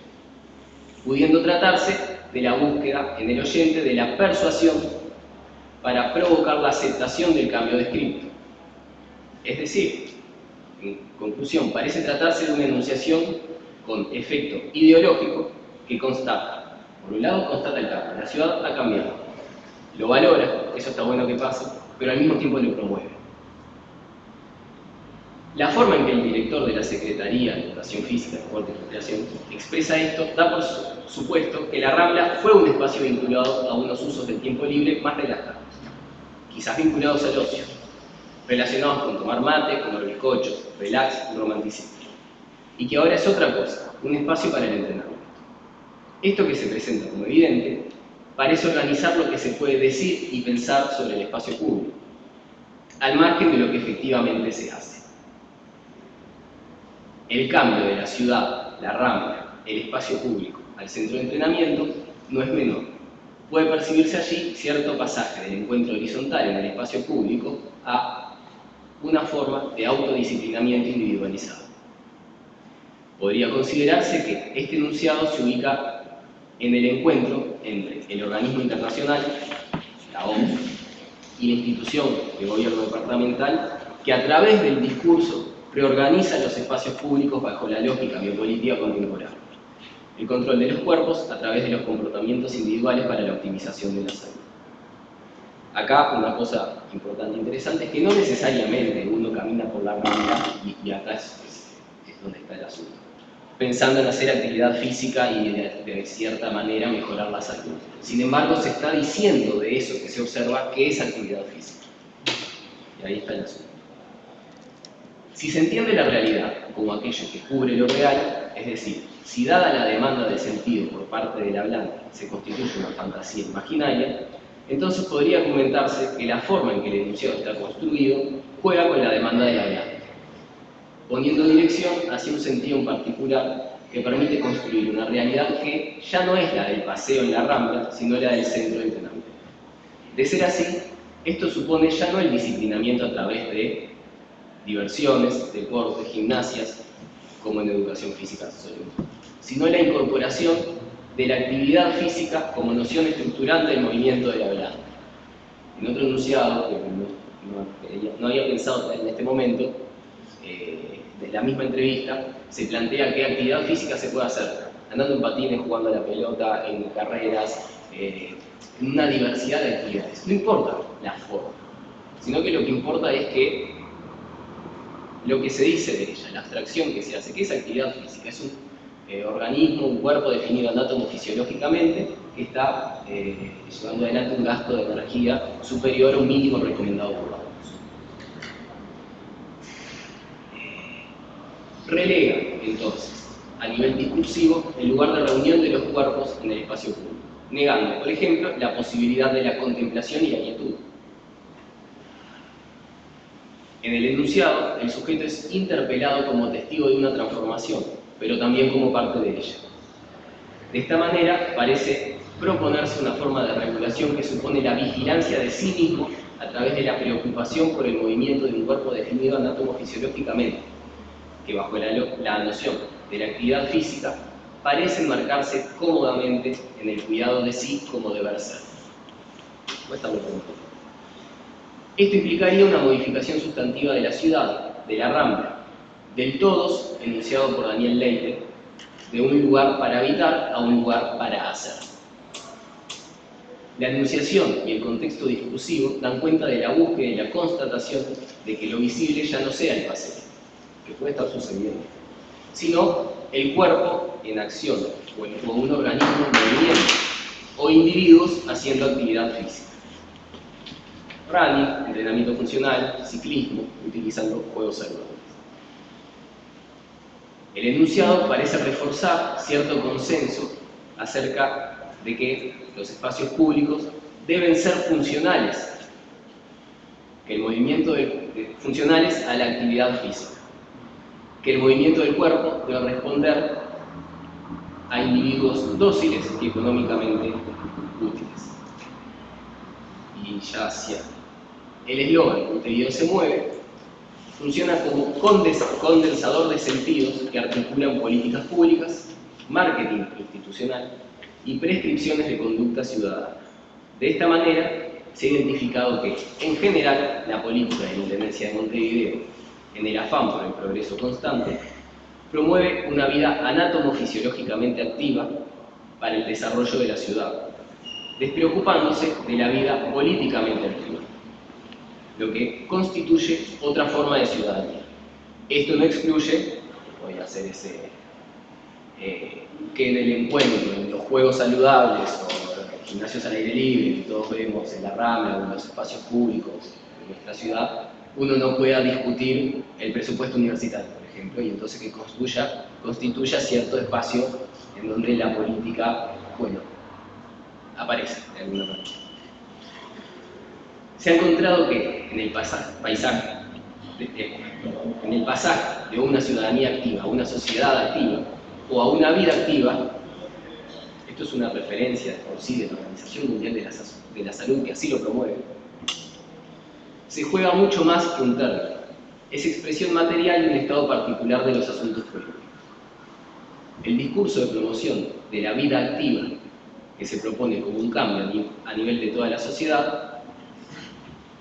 pudiendo tratarse de la búsqueda en el oyente de la persuasión para provocar la aceptación del cambio descrito. Es decir, En conclusión, parece tratarse de una enunciación con efecto ideológico que constata, por un lado constata el cambio, la ciudad ha cambiado, lo valora, eso está bueno que pase, pero al mismo tiempo lo promueve. La forma en que el director de la Secretaría de Educación Física, Deporte y Recreación expresa esto da por supuesto que la Rambla fue un espacio vinculado a unos usos del tiempo libre más relajados, quizás vinculados al ocio, relacionados con tomar mate, comer bizcochos, relax y romanticismo, y que ahora es otra cosa, un espacio para el entrenamiento. Esto que se presenta como evidente parece organizar lo que se puede decir y pensar sobre el espacio público, al margen de lo que efectivamente se hace. El cambio de la ciudad, la Rambla, el espacio público al centro de entrenamiento no es menor. Puede percibirse allí cierto pasaje del encuentro horizontal en el espacio público a una forma de autodisciplinamiento individualizado. Podría considerarse que este enunciado se ubica en el encuentro entre el organismo internacional, la OMS, y la institución de gobierno departamental, que a través del discurso reorganiza los espacios públicos bajo la lógica biopolítica contemporánea. El control de los cuerpos a través de los comportamientos individuales para la optimización de la salud. Acá una cosa importante e interesante es que no necesariamente uno camina por la Rambla y acá es donde está el asunto, pensando en hacer actividad física y de cierta manera mejorar la salud. Sin embargo, se está diciendo de eso que se observa que es actividad física. Y ahí está el asunto. Si se entiende la realidad como aquello que cubre lo real, es decir, si dada la demanda de sentido por parte del hablante se constituye una fantasía imaginaria, entonces podría argumentarse que la forma en que el enunciado está construido juega con la demanda del hablante, poniendo dirección hacia un sentido en particular que permite construir una realidad que ya no es la del paseo en la Rambla, sino la del centro de entrenamiento. De ser así, esto supone ya no el disciplinamiento a través de diversiones, deportes, gimnasias, como en educación física solemos, sino la incorporación de la actividad física como noción estructurante del movimiento del hablante. En otro enunciado, que no había pensado en este momento, de la misma entrevista, se plantea qué actividad física se puede hacer, andando en patines, jugando a la pelota, en carreras, en una diversidad de actividades. No importa la forma, sino que lo que importa es que lo que se dice de ella, la abstracción que se hace, que es actividad física, es un organismo, un cuerpo definido anatomofisiológicamente que está llevando adelante un gasto de energía superior a un mínimo recomendado por la OMS. Relega, entonces, a nivel discursivo, el lugar de reunión de los cuerpos en el espacio público, negando, por ejemplo, la posibilidad de la contemplación y la quietud. En el enunciado, el sujeto es interpelado como testigo de una transformación, pero también como parte de ella. De esta manera, parece proponerse una forma de regulación que supone la vigilancia de sí mismo a través de la preocupación por el movimiento de un cuerpo definido anatomofisiológicamente, que bajo la noción de la actividad física parece enmarcarse cómodamente en el cuidado de sí como deber ser. Cuesta muy poco. Esto implicaría una modificación sustantiva de la ciudad, de la Rambla, del todos, enunciado por Daniel Leite, de un lugar para habitar a un lugar para hacer. La enunciación y el contexto discursivo dan cuenta de la búsqueda y la constatación de que lo visible ya no sea el paseo, que puede estar sucediendo, sino el cuerpo en acción, o un organismo en movimiento, o individuos haciendo actividad física. Running, entrenamiento funcional, ciclismo, utilizando juegos celulares. El enunciado parece reforzar cierto consenso acerca de que los espacios públicos deben ser funcionales, que el movimiento funcionales a la actividad física, que el movimiento del cuerpo debe responder a individuos dóciles y económicamente útiles. Y ya cierro. El eslogan "Montevideo se mueve" funciona como condensador de sentidos que articulan políticas públicas, marketing institucional y prescripciones de conducta ciudadana. De esta manera, se ha identificado que, en general, la política de la Intendencia de Montevideo en el afán por el progreso constante, promueve una vida anátomo-fisiológicamente activa para el desarrollo de la ciudad, despreocupándose de la vida políticamente activa, lo que constituye otra forma de ciudadanía. Esto no excluye, voy a hacer ese, que en el encuentro, en los juegos saludables o gimnasios al aire libre que todos vemos en la Rambla o en los espacios públicos de nuestra ciudad, uno no pueda discutir el presupuesto universitario, por ejemplo, y entonces que constituya cierto espacio en donde la política, bueno, aparece de alguna manera. Se ha encontrado que en el pasaje de una ciudadanía activa a una sociedad activa o a una vida activa, esto es una referencia de por sí de la Organización Mundial de la Salud, que así lo promueve, se juega mucho más que un término. Es expresión material de un estado particular de los asuntos políticos. El discurso de promoción de la vida activa, que se propone como un cambio a nivel de toda la sociedad,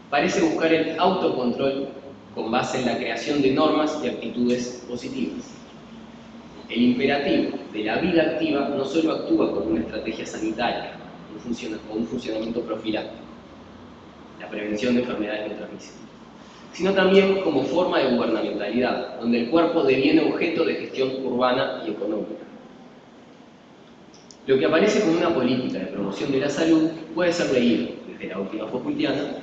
parece buscar el autocontrol con base en la creación de normas y actitudes positivas. El imperativo de la vida activa no solo actúa como una estrategia sanitaria o un funcionamiento profiláctico, la prevención de enfermedades no transmisibles, sino también como forma de gubernamentalidad, donde el cuerpo deviene objeto de gestión urbana y económica. Lo que aparece como una política de promoción de la salud puede ser leído, desde la óptica Foucaultiana,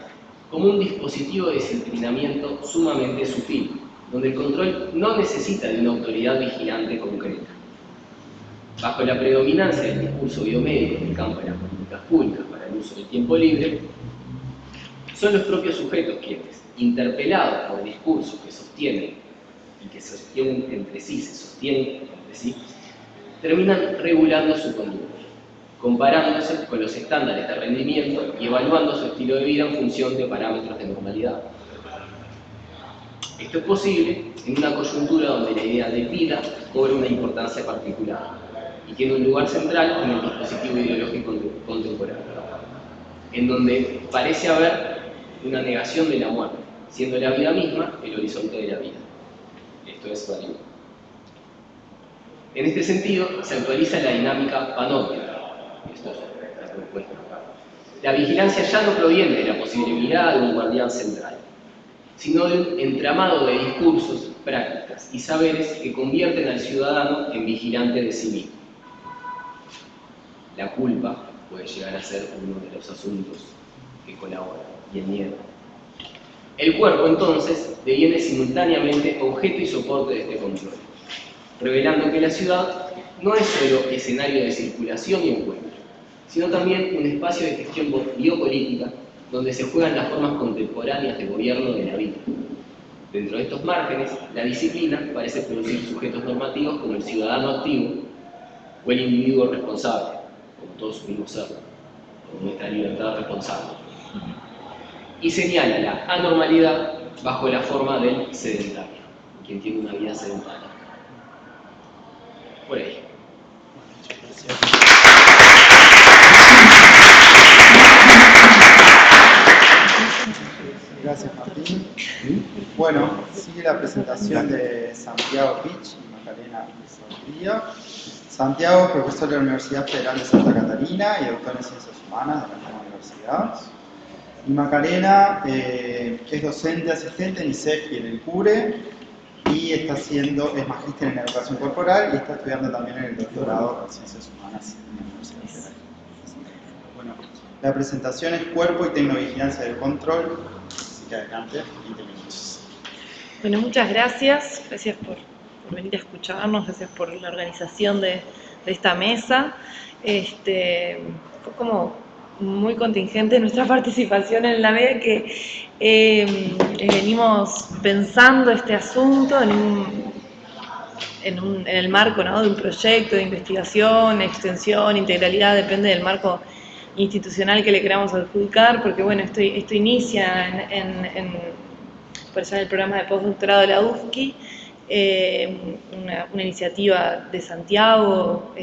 como un dispositivo de disciplinamiento sumamente sutil, donde el control no necesita de una autoridad vigilante concreta. Bajo la predominancia del discurso biomédico en el campo de las políticas públicas para el uso del tiempo libre, son los propios sujetos quienes, interpelados por discursos que sostienen y que se sostienen entre sí, terminan regulando su conducta, comparándose con los estándares de rendimiento y evaluando su estilo de vida en función de parámetros de normalidad. Esto es posible en una coyuntura donde la idea de vida cobra una importancia particular y tiene un lugar central en el dispositivo ideológico contemporáneo, en donde parece haber una negación de la muerte, siendo la vida misma el horizonte de la vida. Esto es válido. En este sentido, se actualiza la dinámica panóptica. Esto es la propuesta. La vigilancia ya no proviene de la posibilidad de un guardián central, sino de un entramado de discursos, prácticas y saberes que convierten al ciudadano en vigilante de sí mismo. La culpa puede llegar a ser uno de los asuntos que colaboran, y el miedo. El cuerpo, entonces, deviene simultáneamente objeto y soporte de este control, revelando que la ciudad no es solo escenario de circulación y encuentro, sino también un espacio de gestión biopolítica donde se juegan las formas contemporáneas de gobierno de la vida. Dentro de estos márgenes, la disciplina parece producir sujetos normativos como el ciudadano activo o el individuo responsable, como todos supimos ser, como nuestra libertad responsable, y señala la anormalidad bajo la forma del sedentario, quien tiene una vida sedentaria. Por ahí. Gracias, Martín. Bueno, sigue la presentación de Santiago Pich y Macarena Saldría. Santiago es profesor de la Universidad Federal de Santa Catarina y doctor en Ciencias Humanas de la misma universidad. Y Macarena es docente asistente en ISEG y en el CURE y es magíster en Educación Corporal y está estudiando también en el doctorado en Ciencias Humanas en la Universidad Federal. Bueno, la presentación es Cuerpo y Tecnovigilancia del Control. Adelante, 20 minutos. Bueno, muchas gracias. Gracias por venir a escucharnos, gracias por la organización de esta mesa. Fue como muy contingente nuestra participación en la medida que venimos pensando este asunto en el marco, ¿no?, de un proyecto de investigación, extensión, integralidad, depende del marco institucional que le queramos adjudicar, porque bueno, esto inicia por eso en el programa de postdoctorado de la UFSCi, una iniciativa de Santiago,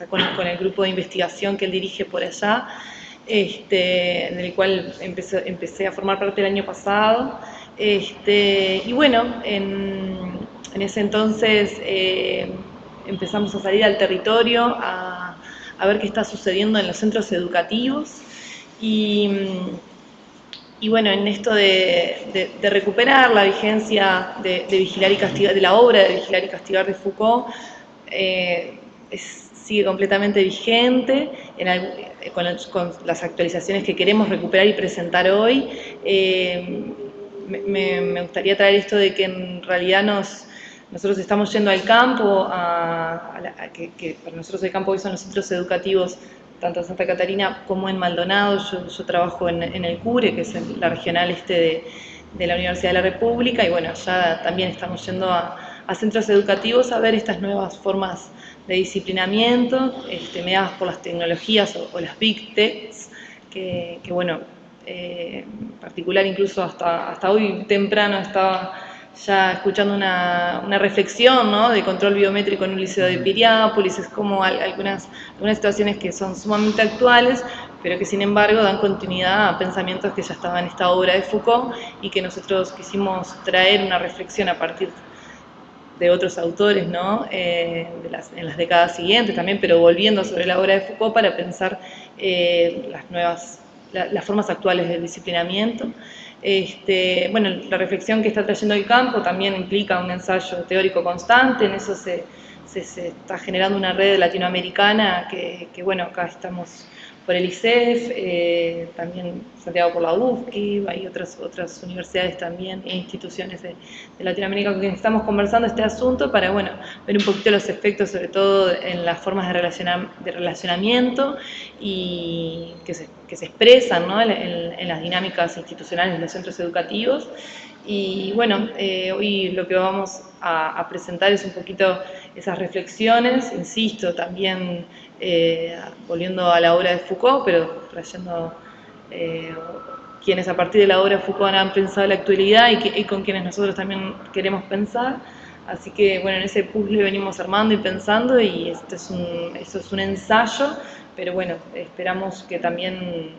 con el grupo de investigación que él dirige por allá, en el cual empecé a formar parte el año pasado, Y bueno, en ese entonces empezamos a salir al territorio a ver qué está sucediendo en los centros educativos y bueno, en esto de recuperar la vigencia de Vigilar y Castigar, de la obra de Vigilar y Castigar de Foucault, sigue completamente vigente con las actualizaciones que queremos recuperar y presentar hoy. Me gustaría traer esto de que en realidad nosotros estamos yendo al campo, que para nosotros el campo hoy son los centros educativos tanto en Santa Catarina como en Maldonado. Yo trabajo en el CURE, que es la regional de la Universidad de la República, y bueno, ya también estamos yendo a centros educativos a ver estas nuevas formas de disciplinamiento, mediadas por las tecnologías o las Big Techs, que bueno, en particular incluso hasta hoy temprano estaba ya escuchando una reflexión, ¿no?, de control biométrico en un liceo de Piriápolis. Es como algunas situaciones que son sumamente actuales, pero que sin embargo dan continuidad a pensamientos que ya estaban en esta obra de Foucault y que nosotros quisimos traer una reflexión a partir de otros autores, ¿no?, en las décadas siguientes también, pero volviendo sobre la obra de Foucault para pensar las formas actuales del disciplinamiento. Bueno, la reflexión que está trayendo el campo también implica un ensayo teórico constante. En eso se está generando una red latinoamericana que bueno, acá estamos por el ISEF, también Santiago por la UFSC, hay otras universidades también e instituciones de Latinoamérica con quienes estamos conversando este asunto para, bueno, ver un poquito los efectos, sobre todo en las formas de relacionamiento y que se expresan, ¿no?, en las dinámicas institucionales de los centros educativos. Y bueno, hoy lo que vamos a presentar es un poquito esas reflexiones, insisto, también volviendo a la obra de Foucault, pero trayendo quienes a partir de la obra de Foucault han pensado la actualidad y con quienes nosotros también queremos pensar. Así que bueno, en ese puzzle venimos armando y pensando, y esto es un ensayo, pero bueno, esperamos que también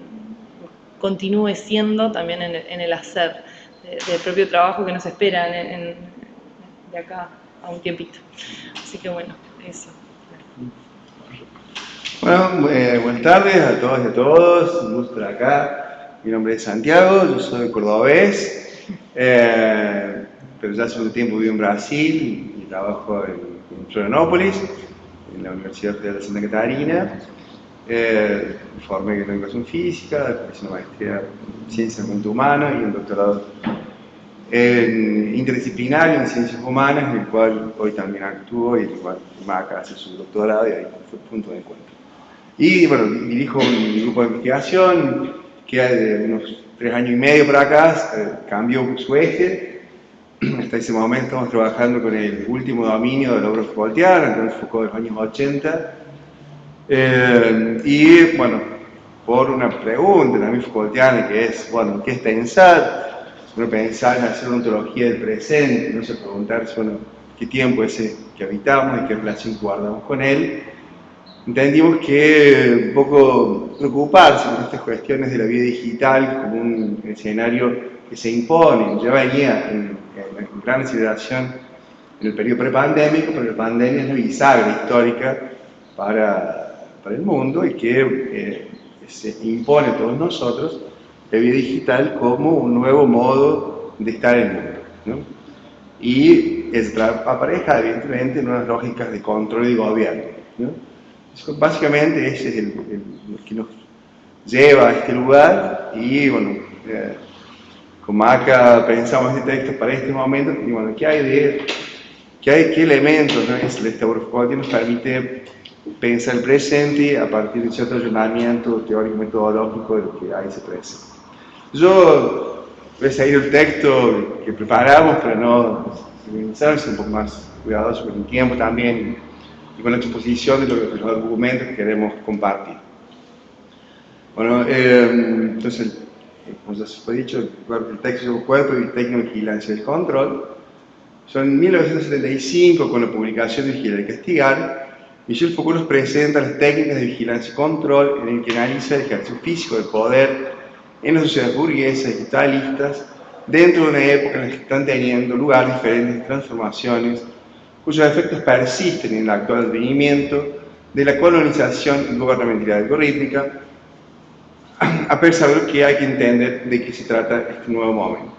continúe siendo también en el hacer del propio trabajo que nos espera de acá a un tiempito. Así que bueno, eso. Bueno, buenas tardes a todas y a todos, un gusto estar acá. Mi nombre es Santiago, yo soy cordobés, pero ya hace un tiempo vivo en Brasil y trabajo en Florianópolis, en la Universidad Federal de Santa Catarina. Me formé en educación física, hice una maestría en ciencias del movimiento humano y un doctorado interdisciplinario en ciencias humanas, en el cual hoy también actúo, y el cual Maca hace su doctorado, y ahí fue punto de encuentro. Y bueno, dirijo un grupo de investigación que de unos 3 años y medio para acá cambió su eje. Hasta ese momento estamos trabajando con el último dominio de la obra Foucaultiana, entonces Foucault de los años 80. Y bueno, por una pregunta también Foucaultiana, que es, bueno, ¿qué es pensar? Uno pensar en hacer una ontología del presente, no sé, preguntarse, bueno, qué tiempo ese que habitamos y qué relación guardamos con él. Entendimos que un poco preocuparse por estas cuestiones de la vida digital como un escenario que se impone. Ya venía en gran aceleración en el periodo prepandémico, pero la pandemia es una bisagra histórica para el mundo, y que se impone a todos nosotros la vida digital como un nuevo modo de estar en el mundo, ¿no? Y apareja evidentemente en unas lógicas de control y de gobierno, ¿no? Básicamente ese es lo que nos lleva a este lugar. Y bueno, como acá pensamos este texto para este momento, y bueno, qué elementos, ¿no?, esta obra Foucault nos permite pensar el presente a partir de cierto ayuntamiento teórico metodológico de lo que ahí se presenta. Yo voy a seguir el texto que preparamos, pero no ser un poco más cuidadoso con el tiempo también y con la exposición de los argumentos que queremos compartir. Bueno, entonces, como ya se fue dicho, el texto sobre cuerpo y tecnovigilancia del control. En 1975, con la publicación de Vigilar y Castigar, Michel Foucault nos presenta las técnicas de vigilancia y control, en el que analiza el ejercicio físico del poder en las sociedades burguesas y capitalistas dentro de una época en la que están teniendo lugar diferentes transformaciones cuyos efectos persisten en el actual advenimiento de la colonización y gubernamentalidad algorítmica, a pesar de que hay que entender de qué se trata este nuevo momento.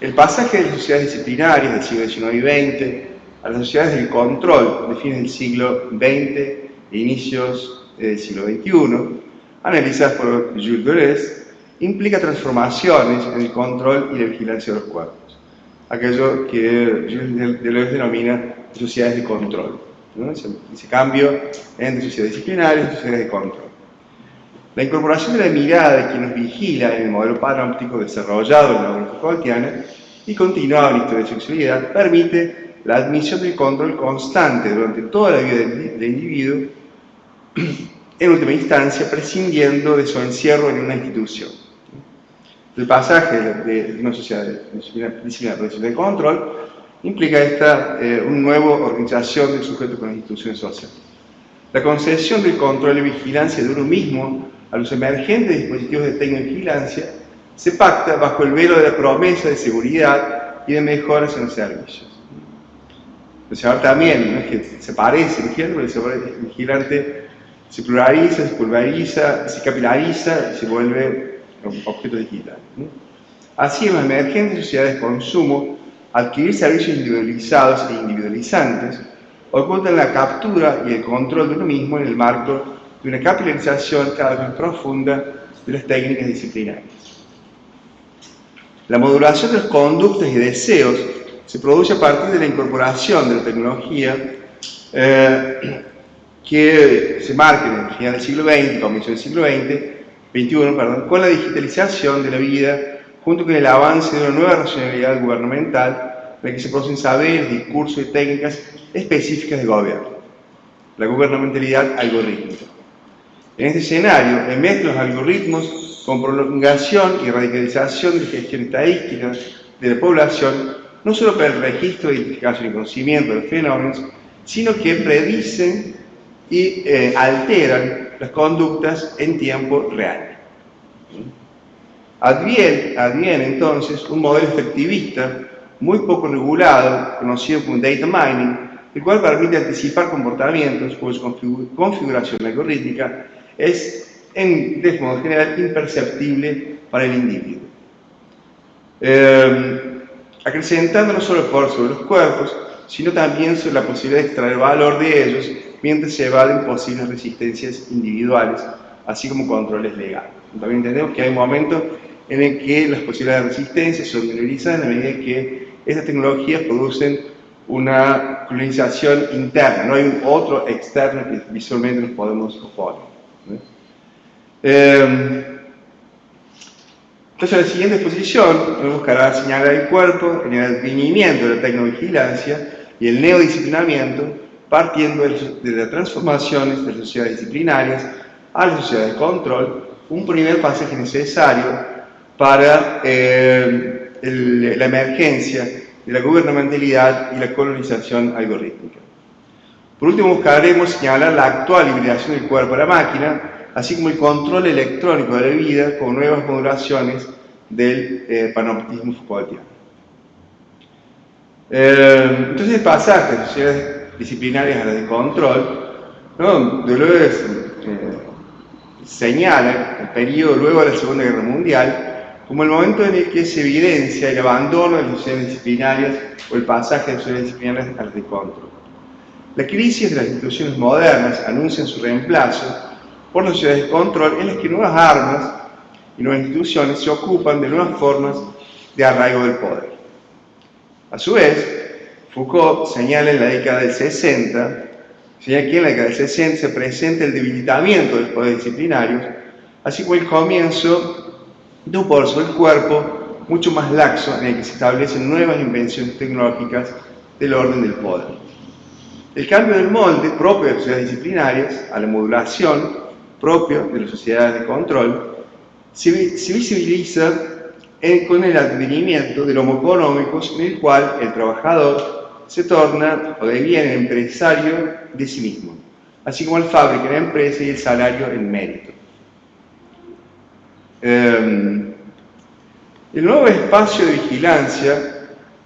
El pasaje de las sociedades disciplinarias del siglo XIX y XX a las sociedades del control de fines del siglo XX e inicios del siglo XXI, analizadas por Jules Deleuze, implica transformaciones en el control y la vigilancia de los cuerpos, aquello que Jules Deleuze denomina sociedades de control, ¿no? Ese cambio entre sociedades disciplinarias y sociedades de control. La incorporación de la mirada de quien nos vigila en el modelo panóptico desarrollado en la obra Foucaultiana y continuado en la historia de sexualidad permite la admisión del control constante durante toda la vida del individuo, en última instancia prescindiendo de su encierro en una institución. El pasaje de una sociedad disciplinaria de control implica una nueva organización del sujeto con las instituciones sociales. La concesión del control y vigilancia de uno mismo a los emergentes dispositivos de tecnovigilancia se pacta bajo el velo de la promesa de seguridad y de mejoras en los servicios. Entonces ahora también, no es que se parece el vigilante se pluraliza, se pulveriza, se capilariza y se vuelve un objeto digital, ¿no? Así, en las emergentes sociedades de consumo, adquirir servicios individualizados e individualizantes ocultan la captura y el control de uno mismo en el marco de una capilarización cada vez más profunda de las técnicas disciplinarias. La modulación de las conductas y deseos se produce a partir de la incorporación de la tecnología que se marca en el final del siglo XX, comienzo del siglo XXI, con la digitalización de la vida, junto con el avance de una nueva racionalidad gubernamental en la que se producen saberes, discursos y técnicas específicas de gobierno, la gubernamentalidad algorítmica. En este escenario, en vez de los algoritmos con prolongación y radicalización de gestión estadística de la población, no solo para el registro, identificación y conocimiento de los fenómenos, sino que predicen y alteran las conductas en tiempo real. Adviene entonces un modelo efectivista muy poco regulado, conocido como data mining, el cual permite anticipar comportamientos cuya configuración algorítmica es, de modo general, imperceptible para el individuo. Acrecentando no solo el poder sobre los cuerpos, sino también sobre la posibilidad de extraer valor de ellos mientras se evaden posibles resistencias individuales, así como controles legales. También entendemos que hay un momento en el que las posibilidades de resistencia son minorizadas en la medida que estas tecnologías producen una colonización interna, no hay un otro externo que visualmente nos podemos oponer. Entonces, la siguiente exposición buscará señalar el cuerpo en el advenimiento de la tecnovigilancia y el neodisciplinamiento, partiendo de las transformaciones de las sociedades disciplinarias a las sociedades de control, un primer pasaje necesario para la emergencia de la gubernamentalidad y la colonización algorítmica. Por último, buscaremos señalar la actual hibridación del cuerpo a la máquina, así como el control electrónico de la vida con nuevas modulaciones del panoptismo Foucaultiano. Entonces, el pasaje de sociedades disciplinarias a las de control, ¿no? Deleuze señala el periodo luego de la Segunda Guerra Mundial como el momento en el que se evidencia el abandono de las sociedades disciplinarias o el pasaje de las sociedades disciplinarias a las de control. La crisis de las instituciones modernas anuncia su reemplazo por las sociedades de control en las que nuevas armas y nuevas instituciones se ocupan de nuevas formas de arraigo del poder. A su vez, Foucault señala en la década del 60, señala que en la década del 60 se presenta el debilitamiento de los poderes disciplinarios, así como el comienzo de un poder sobre el cuerpo mucho más laxo en el que se establecen nuevas invenciones tecnológicas del orden del poder. El cambio del molde propio de las sociedades disciplinarias a la modulación propio de las sociedades de control se visibiliza con el advenimiento del homo económicos, en el cual el trabajador se torna o deviene empresario de sí mismo, así como el fábrica en la empresa y el salario en mérito. El nuevo espacio de vigilancia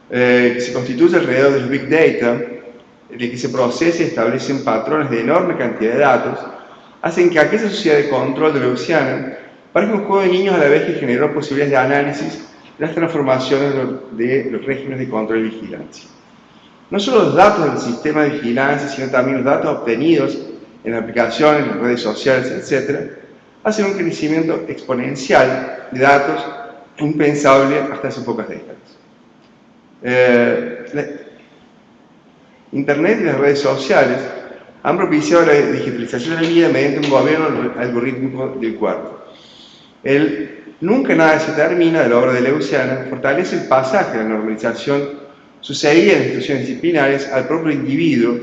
que se constituye alrededor del Big Data, en el que se procesa y establecen patrones de enorme cantidad de datos, hacen que aquella sociedad de control de Leuciana parezca un juego de niños a la vez que generó posibilidades de análisis de las transformaciones de los regímenes de control y vigilancia. No solo los datos del sistema de vigilancia, sino también los datos obtenidos en las aplicaciones, en las redes sociales, etc., hacen un crecimiento exponencial de datos impensable hasta hace pocas décadas. Internet y las redes sociales han propiciado la digitalización de la vida mediante un gobierno algorítmico del cuerpo. El nunca nada se termina de la obra de Leuciana fortalece el pasaje de la normalización sucedida en instituciones disciplinarias al propio individuo,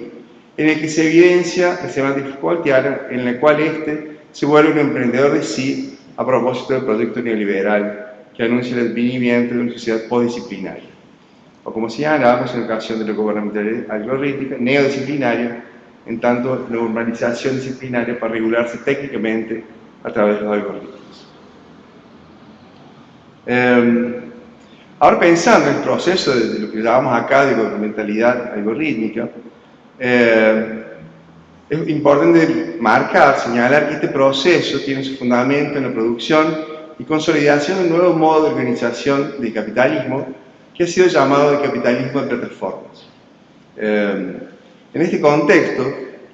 en el que se evidencia la semántica Foucaultiana, en la cual éste se vuelve un emprendedor de sí a propósito del proyecto neoliberal que anuncia el advenimiento de una sociedad postdisciplinaria, o como señalábamos en ocasión de la gubernamentalidad algorítmica, neodisciplinaria, en tanto la normalización disciplinaria para regularse técnicamente a través de los algoritmos. Ahora pensando en el proceso de lo que llamamos acá de gubernamentalidad algorítmica, es importante marcar, señalar que este proceso tiene su fundamento en la producción y consolidación de un nuevo modo de organización del capitalismo que ha sido llamado de capitalismo de plataformas. En este contexto,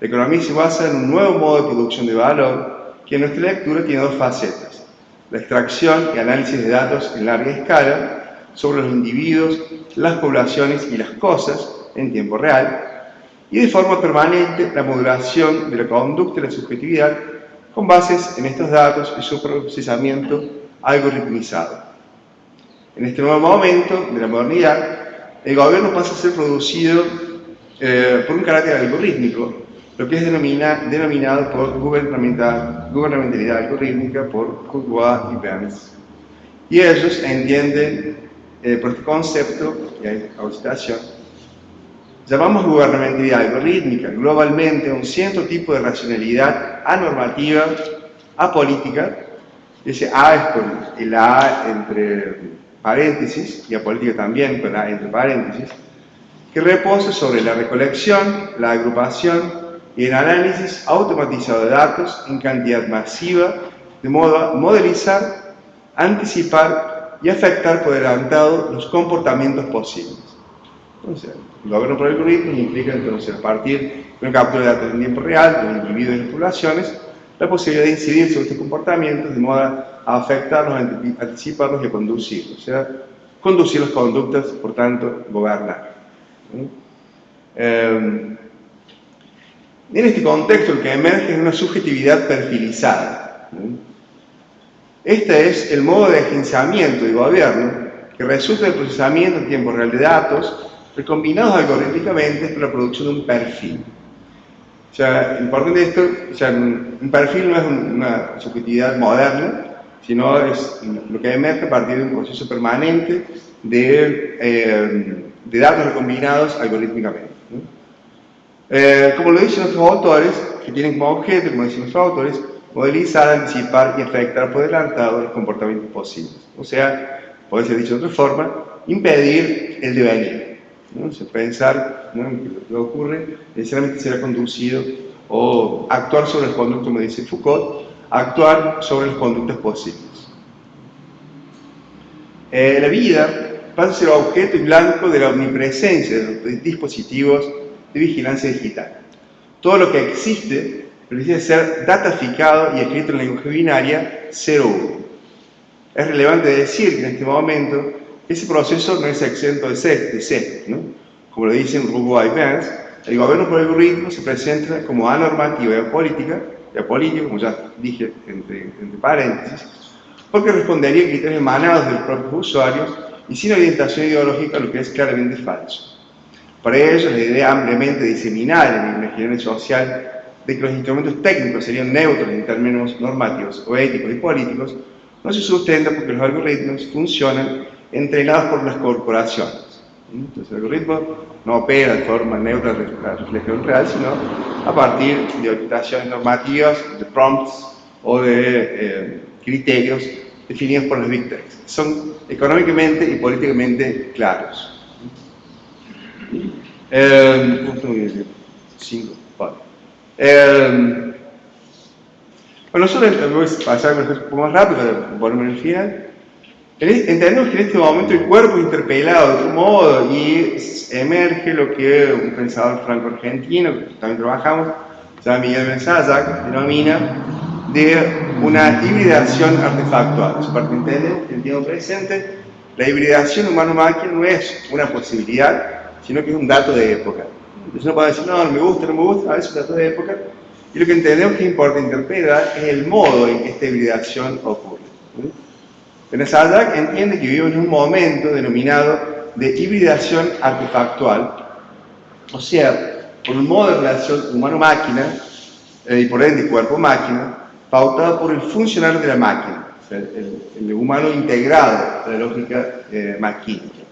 la economía se basa en un nuevo modo de producción de valor que en nuestra lectura tiene dos facetas: la extracción y análisis de datos en larga escala sobre los individuos, las poblaciones y las cosas en tiempo real, y de forma permanente la modulación de la conducta y la subjetividad con bases en estos datos y su procesamiento algoritmizado. En este nuevo momento de la modernidad, el gobierno pasa a ser producido por un carácter algorítmico, lo que es denominado por gubernamentalidad algorítmica por Courtois y Burns. Y ellos entienden por este concepto, y hay citación, llamamos gubernamentalidad algorítmica globalmente a un cierto tipo de racionalidad anormativa, apolítica. Ese A es con el A entre paréntesis, y apolítica también con A entre paréntesis, que reposa sobre la recolección, la agrupación y el análisis automatizado de datos en cantidad masiva, de modo a modelizar, anticipar y afectar por adelantado los comportamientos posibles. Entonces, el gobierno por algoritmos implica entonces, a partir de una captura de datos en tiempo real de los individuos y las poblaciones, la posibilidad de incidir sobre estos comportamientos de modo a afectarlos, anticiparlos y a conducirlos, o sea, conducir las conductas, por tanto, gobernar. En este contexto, lo que emerge es una subjetividad perfilizada. Este es el modo de agenciamiento de gobierno que resulta del procesamiento en tiempo real de datos, recombinados algorítmicamente por la producción de un perfil. O sea, importante esto, o sea, un perfil no es una subjetividad moderna, sino es lo que emerge a partir de un proceso permanente de datos recombinados algorítmicamente. Como lo dicen nuestros autores, que tienen como objeto, como dicen nuestros autores, modelizar, anticipar y afectar por adelantado los comportamientos posibles. O sea, puede ser dicho de otra forma, impedir el devenir. ¿No? O sea, pensar, ¿no?, que lo que ocurre necesariamente será conducido, o actuar sobre el conducto, como dice Foucault, actuar sobre las conductas posibles. La vida pasa a ser objeto y blanco de la omnipresencia de los dispositivos de vigilancia digital. Todo lo que existe precisa ser dataficado y escrito en lenguaje binaria 0-1. Es relevante decir que en este momento ese proceso no es exento de C, ¿no? Como lo dicen Roubaud y Burns, el gobierno por algoritmos se presenta como anormativa y apolítica, como ya dije entre paréntesis, porque respondería a criterios emanados de los propios usuarios y sin orientación ideológica, lo que es claramente falso. Para ello, la idea ampliamente diseminada en el imaginario social de que los instrumentos técnicos serían neutros en términos normativos o éticos y políticos, no se sustenta porque los algoritmos funcionan entrenados por las corporaciones. Entonces el algoritmo no opera de forma neutra de la reflexión real, sino a partir de orientaciones normativas, de prompts o de criterios definidos por las Big Techs. Son económicamente y políticamente claros. Bueno, nosotros voy a pasar un poco más rápido para ponerme en el final. Entendemos que en este momento el cuerpo es interpelado de otro modo y emerge lo que un pensador franco-argentino, que también trabajamos, se llama Miguel Mesallac, denomina de una hibridación artefactual. Eso para que entendemos que en el tiempo presente la hibridación humano-máquina no es una posibilidad, sino que es un dato de época. Entonces uno puede decir, no me gusta, a veces es un dato de época, y lo que entendemos que importa interpretar es el modo en que esta hibridación ocurre. Mesallac entiende que vivimos en un momento denominado de hibridación artefactual, o sea, por un modo de relación humano-máquina y por ende cuerpo-máquina, pautado por el funcionar de la máquina, o sea, el humano integrado a la lógica maquínica.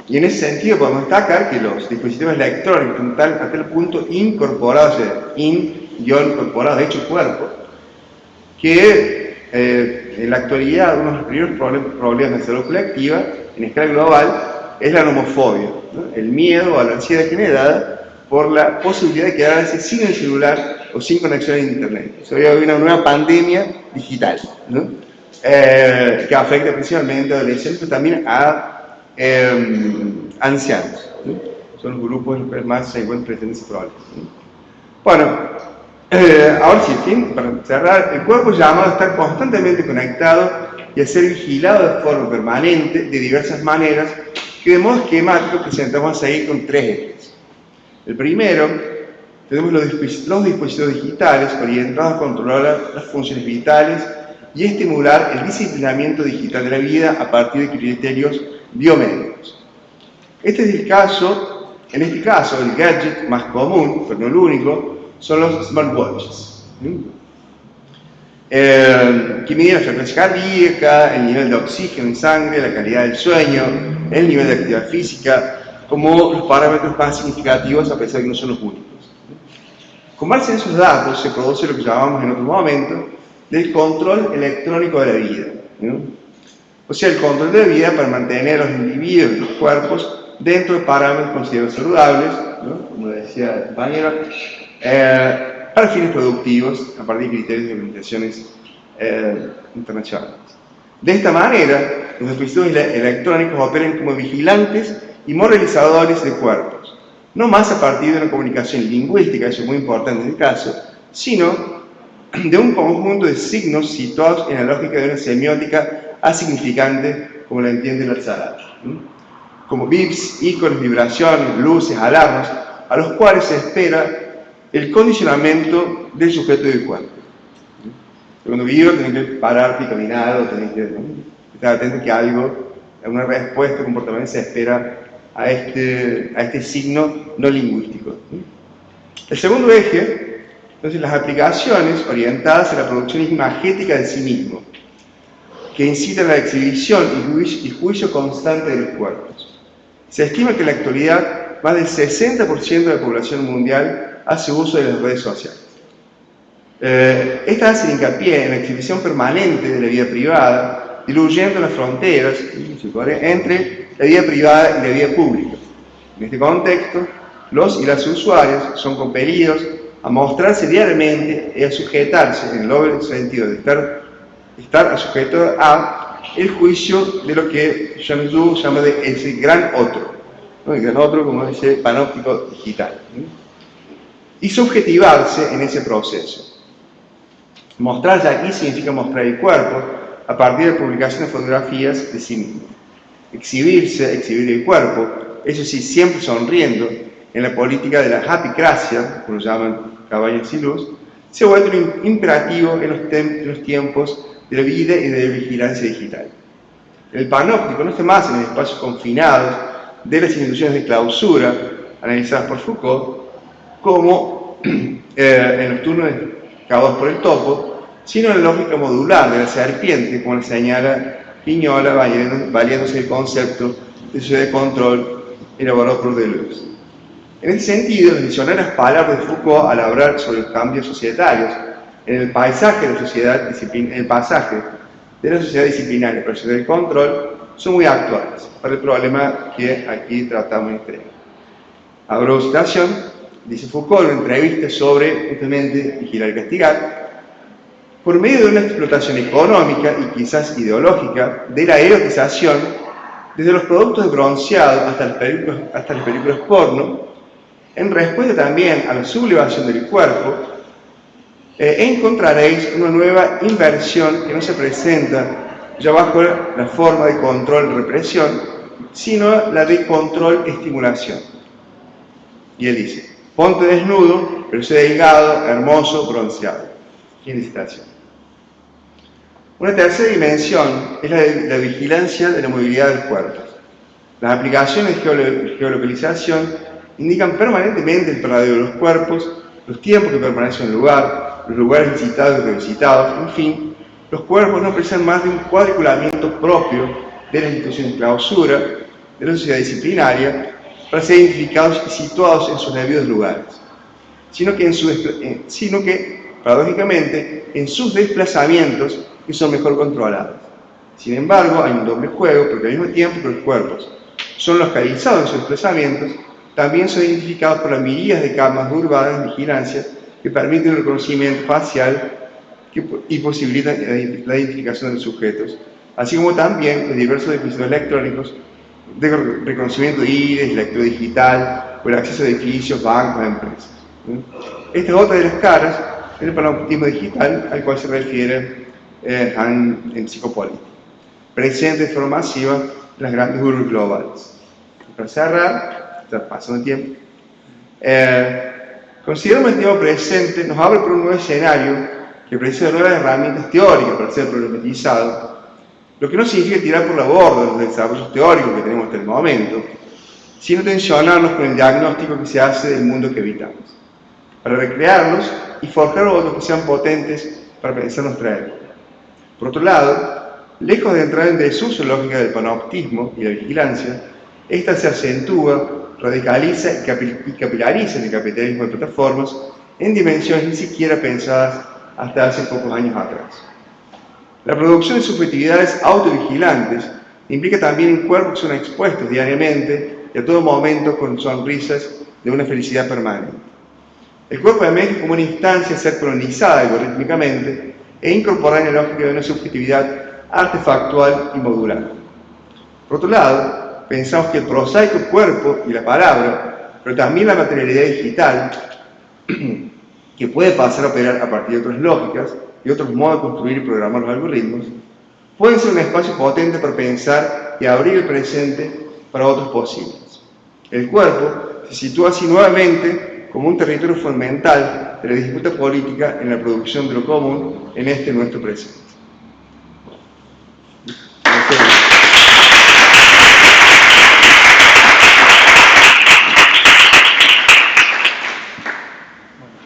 Y en ese sentido podemos destacar que los dispositivos electrónicos están a tal punto incorporados, o sea, incorporados, de hecho cuerpo, que en la actualidad uno de los primeros problemas de salud colectiva en escala global es la nomofobia, ¿no? El miedo a la ansiedad generada por la posibilidad de quedarse sin el celular o sin conexión a internet. Eso había una nueva pandemia digital, ¿no? Que afecta principalmente a adolescentes, pero también a ancianos, ¿no? Son los grupos en los que más se encuentran presentes ese problema, ¿no? Bueno, ahora sí, para cerrar, el cuerpo es llamado a estar constantemente conectado y a ser vigilado de forma permanente, de diversas maneras, que de modo esquemático presentamos a seguir con tres ejes. El primero, tenemos los dispositivos digitales orientados a controlar las funciones vitales y estimular el disciplinamiento digital de la vida a partir de criterios biomédicos. Este es el caso, en este caso, el gadget más común, pero no el único, son los smartwatches, que miden la frecuencia cardíaca, el nivel de oxígeno en sangre, la calidad del sueño, el nivel de actividad física, como los parámetros más significativos, a pesar de que no son los únicos. Con base en esos datos se produce lo que llamamos en otro momento del control electrónico de la vida, ¿no? O sea, el control de la vida para mantener a los individuos y los cuerpos dentro de parámetros considerados saludables, ¿no? Como decía el compañero, para fines productivos a partir de criterios de organizaciones internacionales. De esta manera, los dispositivos electrónicos operan como vigilantes y moralizadores de cuerpos, no más a partir de una comunicación lingüística, eso es muy importante en el caso, sino de un conjunto de signos situados en la lógica de una semiótica asignificante, como la entiende el Alzarat, como bips, iconos, vibraciones, luces, alarmas, a los cuales se espera el condicionamiento del sujeto y del cuerpo. Cuando vivo tenés que pararte y caminar, o tenés que estar atento que algo, alguna respuesta comportamental se espera a este signo no lingüístico. El segundo eje, entonces, las aplicaciones orientadas a la producción imagética de sí mismo, que incitan a la exhibición y juicio constante de los cuerpos. Se estima que en la actualidad más del 60% de la población mundial hace uso de las redes sociales. Estas hacen hincapié en la exhibición permanente de la vida privada, diluyendo las fronteras entre la vida privada y la vida pública. En este contexto, los y las usuarios son compelidos a mostrarse diariamente y a sujetarse, en el doble sentido de estar sujeto a el juicio de lo que Jean Zhu llama de ese gran otro, ¿no? El gran otro, como dice, panóptico digital, ¿no? Y subjetivarse en ese proceso. Mostrarse aquí significa mostrar el cuerpo a partir de publicación de fotografías de sí mismo. Exhibir el cuerpo, eso sí, siempre sonriendo, en la política de la happycracia, como lo llaman Cabañas y Luz, se ha vuelto un imperativo en los tiempos de la vida y de la vigilancia digital. El panóptico no está más en el espacio confinado de las instituciones de clausura, analizadas por Foucault, como en los turnos cavados por el topo, sino en la lógica modular de la serpiente, como le señala Piñola, valiéndose del concepto de sociedad de control elaborado por Deleuze. En ese sentido, mencionar las palabras de Foucault al hablar sobre los cambios societarios, en el pasaje de la sociedad disciplinaria y la sociedad del control son muy actuales para el problema que aquí tratamos en este. Abro citación, dice Foucault en una entrevista sobre justamente vigilar y castigar, por medio de una explotación económica y quizás ideológica de la erotización, desde los productos de bronceado hasta las películas porno, en respuesta también a la sublevación del cuerpo, encontraréis una nueva inversión que no se presenta ya bajo la forma de control-represión, sino la de control-estimulación. Y él dice, ponte desnudo, pero sé delgado, hermoso, bronceado. Fin de citación. Una tercera dimensión es la de la vigilancia de la movilidad del cuerpo. Las aplicaciones de geolocalización indican permanentemente el paradero de los cuerpos, los tiempos que permanecen en el lugar, los lugares visitados y revisitados, en fin, los cuerpos no precisan más de un cuadriculamiento propio de la institución de clausura, de la sociedad disciplinaria, para ser identificados y situados en sus debidos lugares, sino que, paradójicamente, en sus desplazamientos que son mejor controlados. Sin embargo, hay un doble juego, porque al mismo tiempo que los cuerpos son localizados en sus desplazamientos, también son identificados por las miríadas de camas urbanas de vigilancia que permiten el reconocimiento facial y posibilitan la identificación de los sujetos, así como también los diversos dispositivos electrónicos de reconocimiento de iris, lectura digital, o el acceso a edificios, bancos, empresas. Esta es otra de las caras del panoptismo digital al cual se refiere en psicopolítica, presente de forma masiva en las grandes urbes globales. Para cerrar, está pasando el tiempo, consideramos el tiempo presente nos abre por un nuevo escenario que precisa de nuevas herramientas teóricas para ser problematizado, lo que no significa tirar por la borda los desarrollos teóricos que tenemos hasta el momento, sino tensionarnos con el diagnóstico que se hace del mundo que habitamos, para recrearlos y forjar otros que sean potentes para pensar nuestra época. Por otro lado, lejos de entrar en desuso lógica del panoptismo y la vigilancia, esta se acentúa, radicaliza y capilariza en el capitalismo de plataformas en dimensiones ni siquiera pensadas hasta hace pocos años atrás. La producción de subjetividades autovigilantes implica también cuerpos que son expuestos diariamente y a todo momento con sonrisas de una felicidad permanente. El cuerpo emerge como una instancia a ser colonizada algorítmicamente e incorporar en la lógica de una subjetividad artefactual y modular. Por otro lado, pensamos que el prosaico cuerpo y la palabra, pero también la materialidad digital, que puede pasar a operar a partir de otras lógicas y otros modos de construir y programar los algoritmos, pueden ser un espacio potente para pensar y abrir el presente para otros posibles. El cuerpo se sitúa así nuevamente como un territorio fundamental de la disputa política en la producción de lo común en este nuestro presente.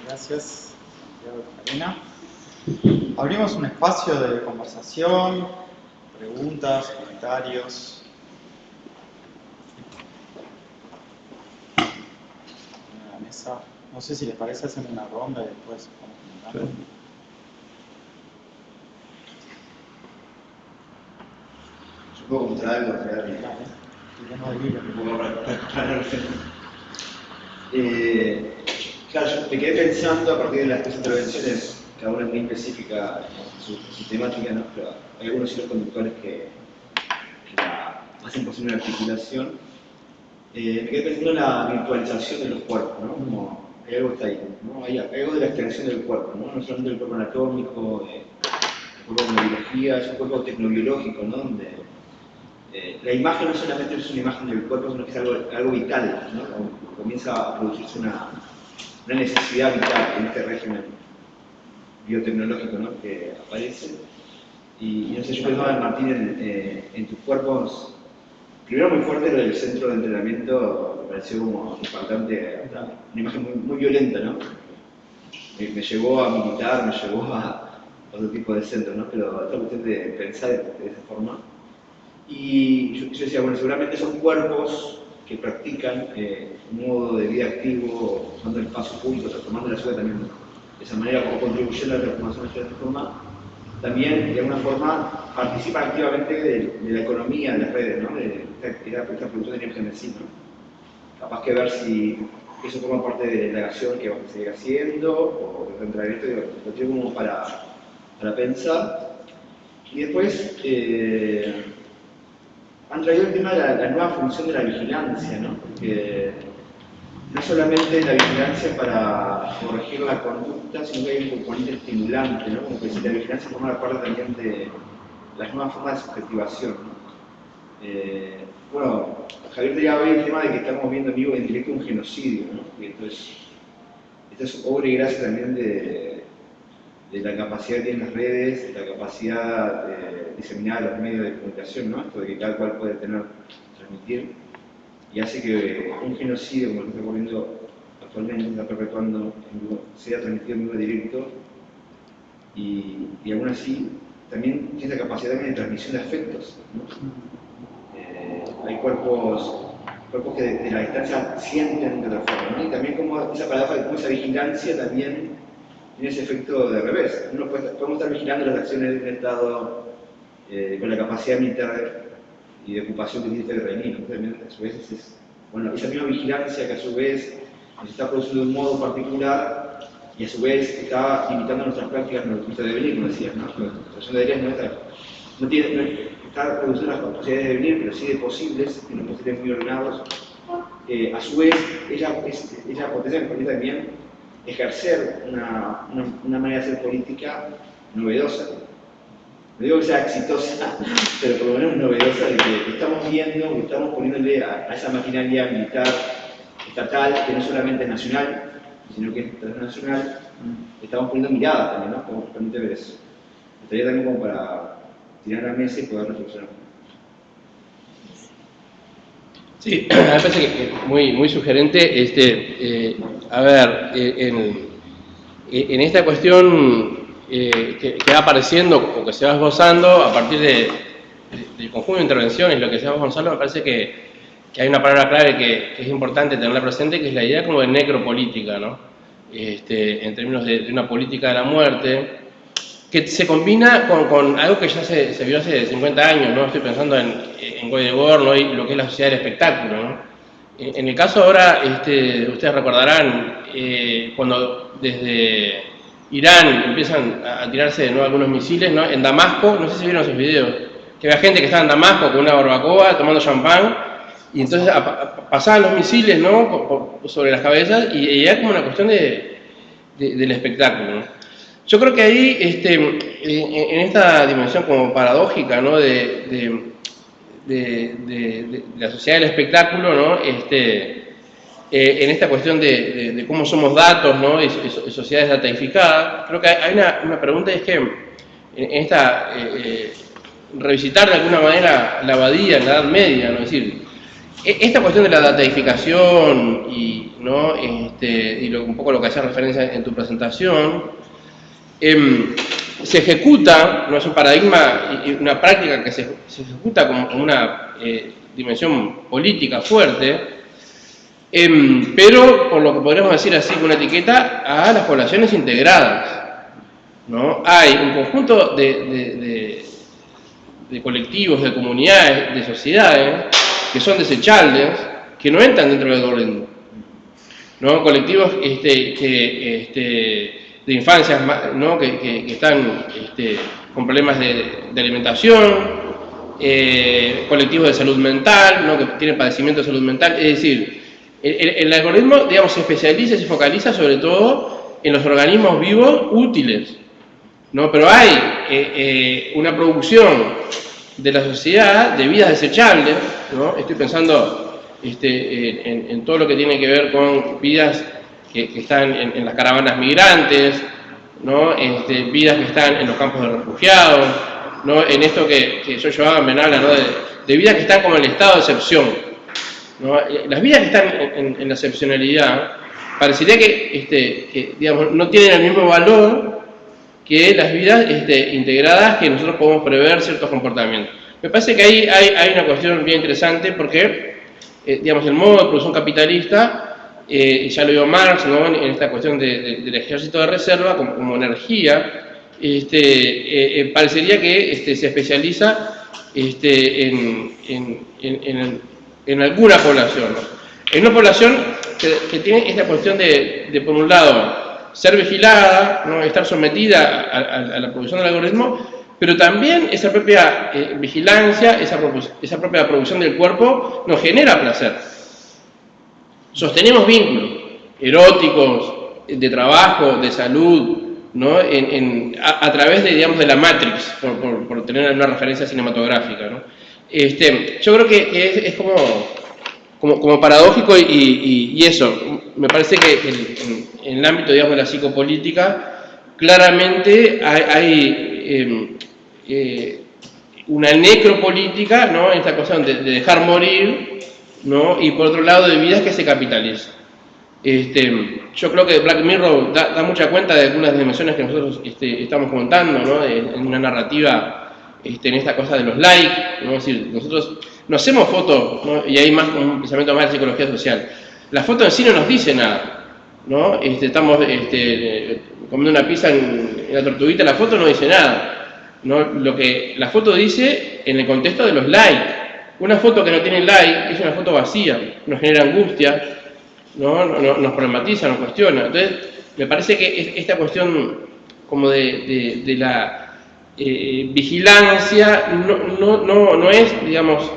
Gracias, Santiago y Karina. Abrimos un espacio de conversación, preguntas, comentarios. En la mesa. No sé si les parece hacer una ronda y después vamos comentando. Sí. Yo puedo contar algo real. Claro, yo me quedé pensando a partir de las tres intervenciones, cada una muy específica en su temática, ¿no? Pero hay algunos hilos conductores que hacen posible una articulación. Me quedé pensando en la virtualización de los cuerpos, ¿no? Como hay algo está ahí, ¿no? Hay algo de la extensión del cuerpo, ¿no? No solamente del cuerpo anatómico, el cuerpo de biología, es un cuerpo tecnobiológico, ¿no? Donde la imagen no solamente es una imagen del cuerpo, sino que es algo vital, ¿no? Comienza a producirse una necesidad vital en este régimen biotecnológico, ¿no? Que aparece. Y no sé, yo pensaba, Martín, en tus cuerpos, primero muy fuerte lo del centro de entrenamiento, me pareció como impactante, una imagen muy, muy violenta, ¿no? Me llevó a militar, me llevó a otro tipo de centro, ¿no? Pero esta cuestión de pensar de esa forma. Y yo decía, bueno, seguramente son cuerpos que practican un modo de vida activo, usando el espacio público, transformando la ciudad también esa manera como contribuyendo a la transformación de cierta forma, también de alguna forma participa activamente de la economía de las redes, ¿no? de esta producción de energía en sí, ¿no? Capaz que ver si eso forma parte de la acción que vamos a seguir haciendo o de entrar en esto, lo tengo como para pensar. Y después han traído el tema de la nueva función de la vigilancia, ¿no? Porque no solamente la vigilancia para corregir la conducta, sino que hay un componente estimulante, ¿no? Como que si la vigilancia forma parte también de las nuevas formas de subjetivación, ¿no? Bueno, Javier traía hoy el tema de que estamos viendo en vivo y en directo un genocidio, ¿no? Y entonces, esto es obra y gracia también de la capacidad que tienen las redes, de la capacidad diseminada de los medios de comunicación, ¿no? Esto de que cada cual puede transmitir, y hace que un genocidio, como lo está ocurriendo actualmente, se está perpetuando, sea transmitido en vivo directo, y aún así también tiene esa capacidad también de transmisión de afectos, ¿no? Hay cuerpos que de la distancia sienten de otra forma, ¿no? Y también como esa paradoja de cómo esa vigilancia también tiene ese efecto de revés. Podemos estar vigilando las acciones de un Estado con la capacidad militar y de ocupación que tiene el israelí, ¿no? También, a su vez, esa misma vigilancia que a su vez nos está produciendo de un modo particular y a su vez está limitando nuestras prácticas no de devenir, como decías, ¿no? La situación de deberes no está produciendo las posibilidades de devenir, pero sí de posibles, que no posibles muy ordenados. A su vez, ella potencia también ejercer una manera de hacer política novedosa. No digo que sea exitosa, pero por lo menos novedosa, de que estamos viendo, que estamos poniéndole a esa maquinaria militar estatal, que no solamente es nacional, sino que es transnacional, estamos poniendo miradas también, ¿no? Como permite ver eso. Estaría también como para tirar a la mesa y poder reflexionar. Sí, me parece que es muy sugerente. A ver, en esta cuestión que va apareciendo o que se va esbozando a partir del conjunto de intervenciones, lo que se va esbozando, me parece que hay una palabra clave que es importante tenerla presente, que es la idea como de necropolítica, ¿no? En términos de una política de la muerte, que se combina con algo que ya se vio hace 50 años, ¿no? Estoy pensando en Guy Debord, ¿no? Y lo que es la sociedad del espectáculo, ¿no? En el caso ahora, ustedes recordarán, cuando desde Irán empiezan a tirarse de nuevo algunos misiles, ¿no? En Damasco, no sé si vieron esos videos, que había gente que estaba en Damasco con una barbacoa tomando champán, y entonces pasaban los misiles, ¿no? Sobre las cabezas, y era como una cuestión del espectáculo, ¿no? Yo creo que ahí, en esta dimensión como paradójica, ¿no? de la sociedad del espectáculo, ¿no? En esta cuestión de cómo somos datos, ¿no? y sociedades dataificadas, creo que hay una pregunta, es que en esta revisitar de alguna manera la abadía en la Edad Media, ¿no? Es decir, esta cuestión de la dataificación y, ¿no? Un poco lo que hacía referencia en tu presentación, se ejecuta, no es un paradigma y una práctica que se ejecuta como una dimensión política fuerte, pero por lo que podríamos decir así con una etiqueta, a las poblaciones integradas, ¿no? Hay un conjunto de colectivos, de comunidades, de sociedades que son desechables, que no entran dentro del orden, ¿no? Colectivos de infancias, ¿no? que están con problemas de alimentación, colectivos de salud mental, ¿no? Que tienen padecimiento de salud mental. Es decir, el algoritmo, digamos, se especializa y se focaliza sobre todo en los organismos vivos útiles, ¿no? Pero hay una producción de la sociedad de vidas desechables, ¿no? Estoy pensando en todo lo que tiene que ver con vidas que están en las caravanas migrantes, ¿no? Vidas que están en los campos de refugiados, ¿no? En esto que yo llevaba en Benalla, ¿no? de vidas que están como en el estado de excepción, ¿no? Las vidas que están en la excepcionalidad parecería que digamos, no tienen el mismo valor que las vidas integradas, que nosotros podemos prever ciertos comportamientos. Me parece que ahí hay una cuestión bien interesante porque digamos, el modo de producción capitalista ya lo vio Marx, ¿no? En esta cuestión del ejército de reserva como energía, parecería que se especializa en alguna población, ¿no? En una población que tiene esta cuestión de por un lado, ser vigilada, ¿no? Estar sometida a la producción del algoritmo, pero también esa propia vigilancia, esa propia producción del cuerpo nos genera placer. Sostenemos vínculos eróticos, de trabajo, de salud, ¿no? A través de, digamos, de la Matrix, por tener una referencia cinematográfica, ¿no? Yo creo que es como paradójico y eso, me parece que en el ámbito, digamos, de la psicopolítica, claramente hay una necropolítica, ¿no? En esta cuestión de dejar morir, ¿no? Y por otro lado de vidas que se capitalizan. Yo creo que Black Mirror da mucha cuenta de algunas dimensiones que nosotros estamos contando, ¿no? En una narrativa, en esta cosa de los likes, ¿no? Es decir, nosotros nos hacemos fotos, ¿no? Y hay más un pensamiento más de psicología social. La foto en sí no nos dice nada, ¿no? Estamos comiendo una pizza en la Tortuguita, la foto no dice nada, ¿no? Lo que la foto dice en el contexto de los likes. Una foto que no tiene like es una foto vacía, nos genera angustia, ¿no? Nos problematiza, nos cuestiona. Entonces, me parece que esta cuestión como de la vigilancia no es, digamos,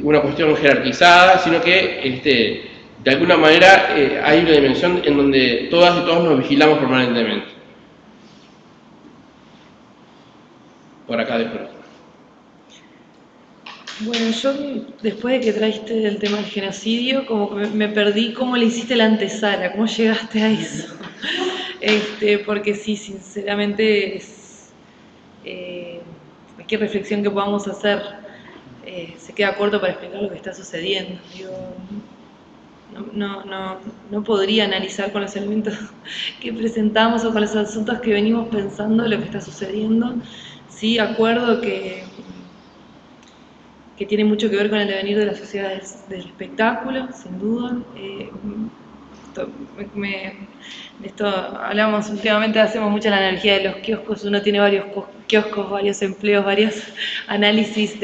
una cuestión jerarquizada, sino que de alguna manera hay una dimensión en donde todas y todos nos vigilamos permanentemente. Por acá después. Bueno, yo después de que trajiste el tema del genocidio, como que me perdí cómo le hiciste la antesala, cómo llegaste a eso. Porque sí, sinceramente, cualquier reflexión que podamos hacer se queda corto para explicar lo que está sucediendo. Digo, no podría analizar con los elementos que presentamos o con los asuntos que venimos pensando lo que está sucediendo. Sí, acuerdo que tiene mucho que ver con el devenir de las sociedades del espectáculo, sin duda. De esto hablamos últimamente, hacemos mucho la analogía de los kioscos. Uno tiene varios kioscos, varios empleos, varios análisis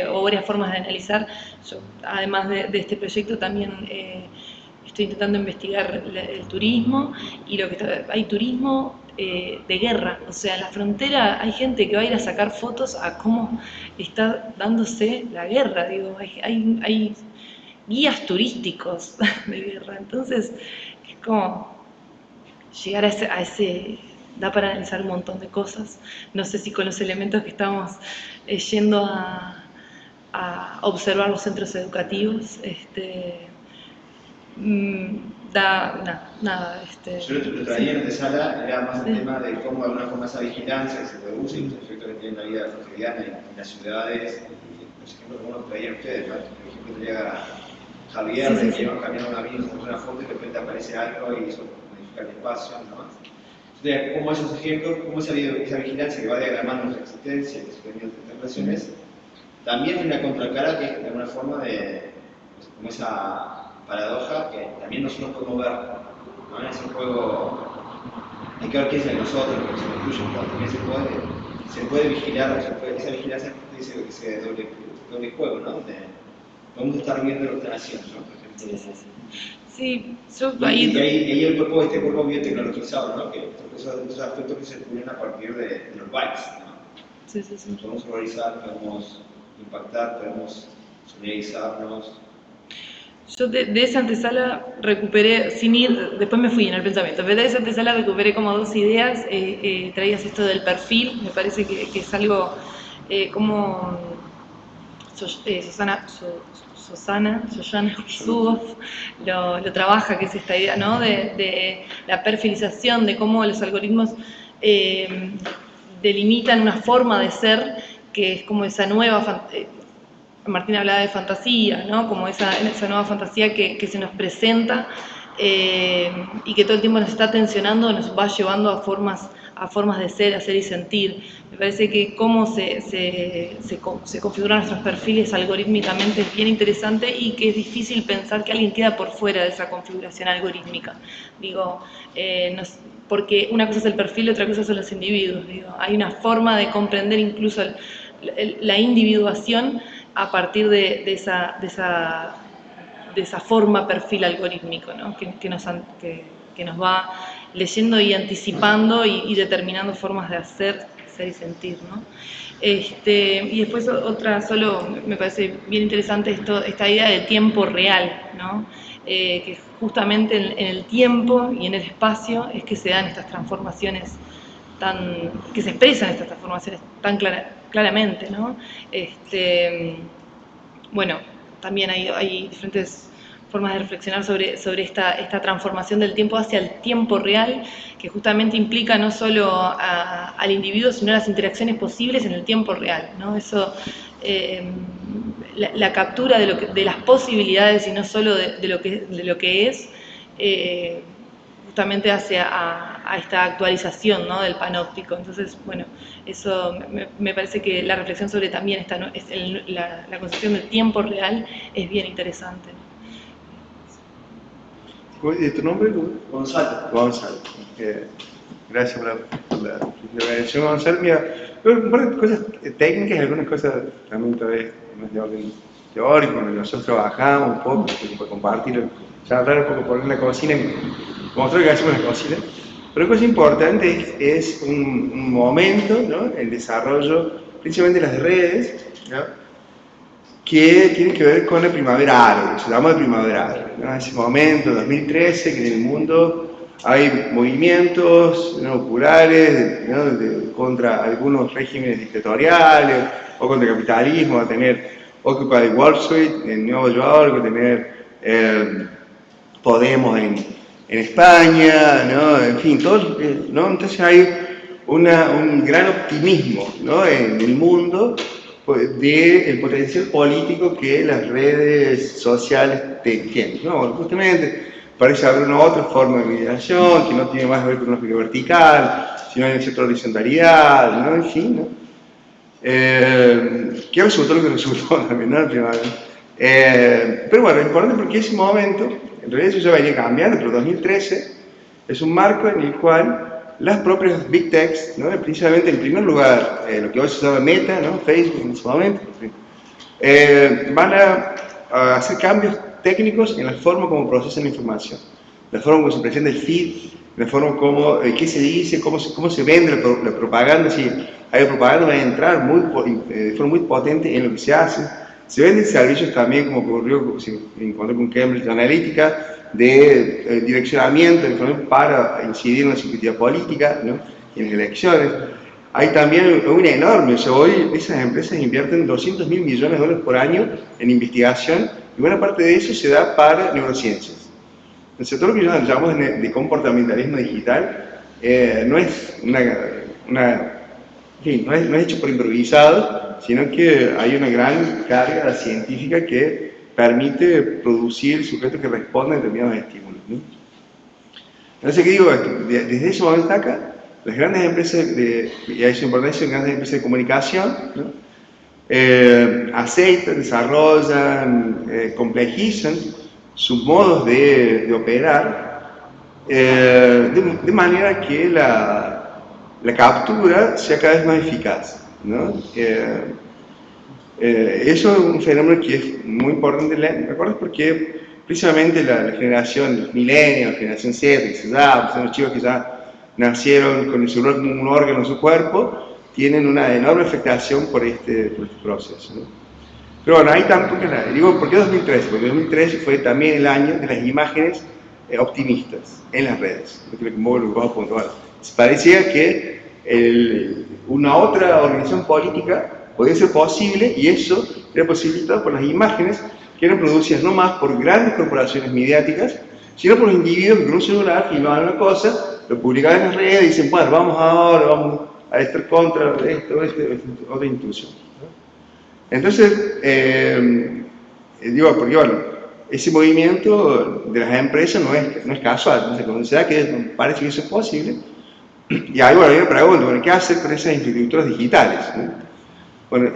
o varias formas de analizar. Yo, además de este proyecto, también estoy intentando investigar el turismo, y hay turismo de guerra. O sea, en la frontera hay gente que va a ir a sacar fotos a cómo está dándose la guerra. Digo, hay guías turísticos de guerra. Entonces, es como llegar a ese da para analizar un montón de cosas. No sé si con los elementos que estamos yendo a observar los centros educativos, nada. Yo lo traía en antesala, era más el tema de cómo de alguna forma esa vigilancia que se produce y los efectos que tiene en la vida cotidiana en las ciudades, y los ejemplos que uno traían ustedes, ¿no? Por ejemplo, llega Javier, de que iban caminando una vida, se una foto y de repente aparece algo y eso modifica el espacio, ¿no? Entonces, cómo esos ejemplos, cómo esa vigilancia que va diagramando nuestra existencia y sus interpretaciones, también tiene una contracara que es de alguna forma como esa paradoja que también nosotros podemos ver, ¿no? En ese juego hay que ver qué es de nosotros, lo que se construye, ¿no? También se puede vigilar, esa vigilancia dice ese doble juego, ¿no? Donde podemos estar viendo lo que están haciendo, ¿no? Por ejemplo. Sí, yo y ahí el cuerpo biotecnologizado, ¿no? Que esos aspectos que se descubren a partir de los bytes, ¿no? Sí. Podemos horrorizar, podemos impactar, podemos solidarizarnos. Yo de esa antesala recuperé, sin ir, después me fui en el pensamiento, pero de esa antesala recuperé como dos ideas. Traías esto del perfil, me parece que es algo como Shoshana Zuboff lo trabaja, que es esta idea, ¿no? de la perfilización, de cómo los algoritmos delimitan una forma de ser que es como esa nueva Martín hablaba de fantasía, ¿no? Como esa nueva fantasía que se nos presenta y que todo el tiempo nos está tensionando, nos va llevando a formas a formas de ser, hacer y sentir. Me parece que cómo se configuran nuestros perfiles algorítmicamente es bien interesante y que es difícil pensar que alguien queda por fuera de esa configuración algorítmica. Digo, porque una cosa es el perfil y otra cosa son los individuos. Digo, hay una forma de comprender incluso la individuación a partir de esa forma perfil algorítmico, ¿no? que nos va leyendo y anticipando y determinando formas de hacer, ser y sentir, ¿no? Y después solo me parece bien interesante esta idea de tiempo real, ¿no? Que justamente en el tiempo y en el espacio es que se dan estas transformaciones que se expresan estas transformaciones tan claramente, ¿no? Bueno, también hay diferentes formas de reflexionar sobre esta transformación del tiempo hacia el tiempo real, que justamente implica no solo al individuo, sino las interacciones posibles en el tiempo real, ¿no? Eso, la captura de las posibilidades y no solo de lo que es, justamente hace a esta actualización, ¿no? del panóptico. Entonces, bueno, eso me parece que la reflexión sobre también la concepción del tiempo real es bien interesante, ¿no? ¿Tu nombre? Gonzalo. Gonzalo. Gracias por la intervención, Gonzalo. Mira, un par de cosas técnicas y algunas cosas también todavía más de orden teórico, donde nosotros trabajamos un poco, para compartir, charlar un poco por la cocina, mostrar que hacemos la cocina. Pero una cosa importante es un momento, ¿no? El desarrollo, principalmente de las redes, ¿no? Que tiene que ver con la primavera árabe, se llama primavera árabe, ¿no? Ese momento, 2013, que en el mundo hay movimientos, ¿no? populares, ¿no? contra algunos regímenes dictatoriales, o contra el capitalismo, a tener Occupy Wall Street en Nueva York, a tener Podemos en España, ¿no? En fin, todo, ¿no? Entonces hay un gran optimismo, ¿no? en el mundo del potencial político que las redes sociales tienen, ¿no? Justamente parece haber una otra forma de mediación que no tiene más que ver con una lógica vertical, sino en cierta horizontalidad, ¿no? En fin, ¿no? Que resultó lo que resultó también, ¿no? Pero bueno, es importante porque ese momento, en realidad eso ya venía cambiando, pero 2013 es un marco en el cual las propias Big Techs, ¿no? Precisamente en primer lugar, lo que hoy se llama Meta, ¿no? Facebook en ese momento, van a hacer cambios técnicos en la forma como procesan la información, la forma como se presenta el feed, la forma como, qué se dice, cómo se vende la propaganda, si hay propaganda va a entrar de forma muy potente en lo que se hace. Se venden servicios también, como ocurrió, se encontró con Cambridge Analytica, de direccionamiento de información para incidir en la subjetividad política, ¿no? y en las elecciones. Hay también un enorme, o sea, hoy esas empresas invierten $200.000 millones por año en investigación y buena parte de eso se da para neurociencias. Entonces, todo lo que llamamos de comportamentalismo digital no es no es hecho por improvisados, sino que hay una gran carga científica que permite producir sujetos que responden a determinados estímulos, ¿no? Entonces, ¿qué digo? Desde ese momento hasta acá, las grandes empresas, y hay su importancia, las grandes empresas de comunicación, ¿no? Aceitan, desarrollan, complejizan sus modos de operar de manera que la captura sea cada vez más eficaz, ¿no? Eso es un fenómeno que es muy importante, ¿me acuerdas? Porque precisamente la generación millennial, la generación Z, que se llama, son los chicos que ya nacieron con el celular como un órgano en su cuerpo, tienen una enorme afectación por este proceso, ¿no? Pero bueno, ahí tampoco, digo, ¿por qué 2013? Porque 2013 fue también el año de las imágenes optimistas en las redes, lo que vamos a puntuar. Parecía que una otra organización política podía ser posible y eso era posibilitado por las imágenes que eran producidas no más por grandes corporaciones mediáticas, sino por los individuos que con un celular filmaban una cosa, lo publicaban en las redes y dicen, bueno, vamos a estar contra otra intrusión, ¿no? Entonces, digo, porque bueno, ese movimiento de las empresas no es casual, entonces cuando se da que parece que eso es posible, Y ahí, bueno, yo me pregunto, bueno, ¿qué hacer con esas infraestructuras digitales? ¿No? Bueno,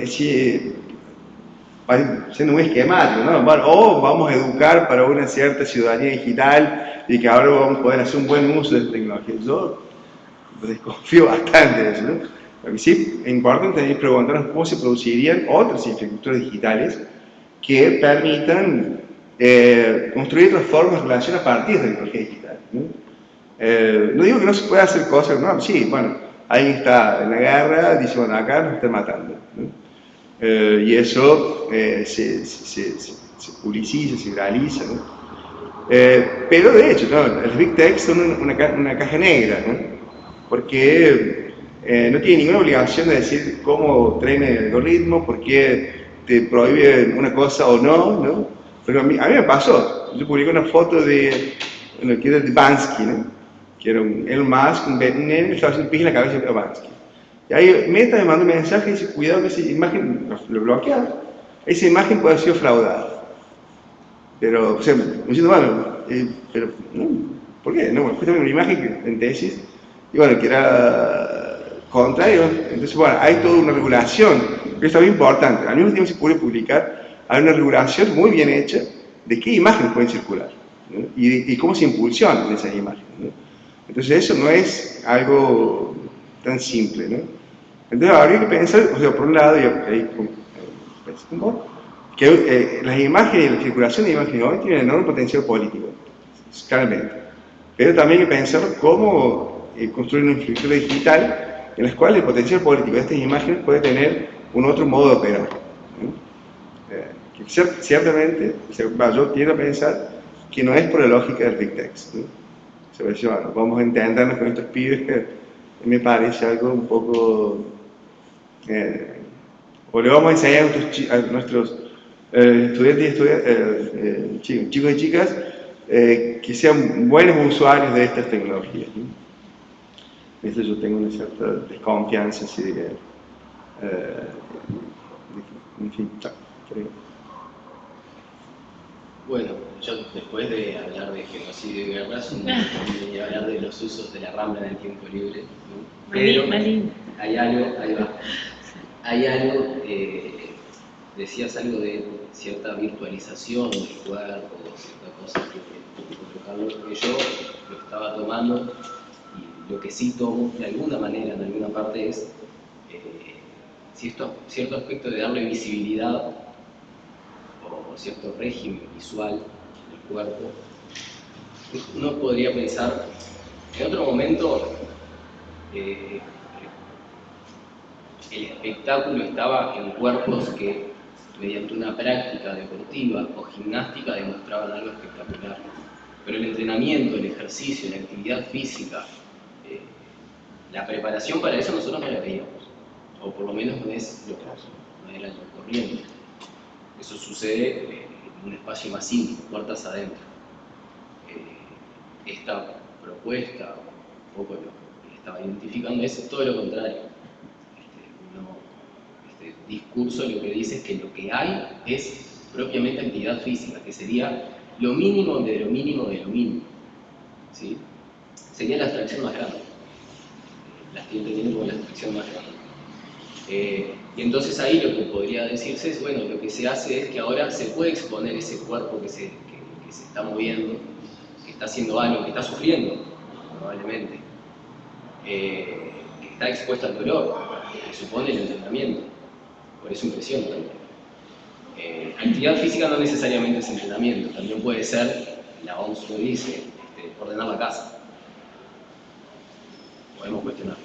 siendo muy esquemático, ¿no? Bueno, o vamos a educar para una cierta ciudadanía digital y que ahora vamos a poder hacer un buen uso de esta tecnología. Yo desconfío bastante de eso, ¿no? Lo que sí es importante es preguntarnos cómo se producirían otras infraestructuras digitales que permitan construir otras formas de relación a partir de la tecnología digital, ¿no? No digo que no se pueda hacer cosas, no, sí, bueno, alguien está en la guerra, dice, bueno, acá nos están matando, ¿no? Y eso se publiciza, se viraliza, ¿no? Pero de hecho, ¿no? Las Big Tech son una caja negra, ¿no? Porque no tienen ninguna obligación de decir cómo traen el algoritmo, por qué te prohíben una cosa o no, ¿no? Pero a mí me pasó, yo publiqué una foto de lo que era de Bansky, ¿no? Que era un Elon Musk, un nene que estaba haciendo pis en la cabeza de Bansky. Y ahí Meta me mandó un mensaje y dice, cuidado que esa imagen, lo bloquearon, esa imagen puede haber sido fraudada. Pero, o sea, me diciendo, bueno, pero, no, ¿por qué? No, bueno, justamente una imagen en tesis, y bueno, que era contrario. Entonces, bueno, hay toda una regulación, que es muy importante. Al mismo tiempo se puede publicar, hay una regulación muy bien hecha de qué imágenes pueden circular, ¿no? Y cómo se impulsionan esas imágenes, ¿no? Entonces, eso no es algo tan simple, ¿no? Entonces, habría que pensar, o sea, por un lado, y ahí pensé un poco, que las imágenes y la circulación de imágenes hoy tienen enorme potencial político, claramente. Pero también hay que pensar cómo construir una infraestructura digital en la cual el potencial político de estas imágenes puede tener un otro modo de operar, ¿no? Que ciertamente, yo quiero pensar que no es por la lógica del Big Text, ¿no? Se ve, bueno, vamos a entendernos con estos pibes que me parece algo un poco... o le vamos a enseñar a nuestros estudiantes y chicos y chicas que sean buenos usuarios de estas tecnologías, ¿no? Eso yo tengo una cierta desconfianza, así de que, en fin, creo. Bueno, yo después de hablar de genocidio y guerras, y hablar de los usos de la Rambla en el tiempo libre, ¿no? Pero hay algo, decías algo de cierta virtualización del cuerpo, cierta cosa que yo lo estaba tomando, y lo que sí tomo de alguna manera, en alguna parte, es cierto aspecto de darle visibilidad o cierto régimen visual del cuerpo. Uno podría pensar, en otro momento, el espectáculo estaba en cuerpos que, mediante una práctica deportiva o gimnástica, demostraban algo espectacular. Pero el entrenamiento, el ejercicio, la actividad física, la preparación para eso nosotros no la veíamos. O por lo menos no era lo corriente. Eso sucede en un espacio más íntimo, puertas adentro. Esta propuesta, un poco lo que estaba identificando, es todo lo contrario. Este discurso lo que dice es que lo que hay es propiamente actividad física, que sería lo mínimo de lo mínimo de lo mínimo, ¿sí? Sería la abstracción más grande. La estoy entendiendo como la abstracción más grande. Y entonces ahí lo que podría decirse es, bueno, lo que se hace es que ahora se puede exponer ese cuerpo que se está moviendo, que está haciendo algo, que está sufriendo, probablemente, que está expuesto al dolor, que supone el entrenamiento. Por eso impresiona también. Actividad física no necesariamente es entrenamiento, también puede ser, la OMS lo dice, ordenar la casa. Podemos cuestionarlo.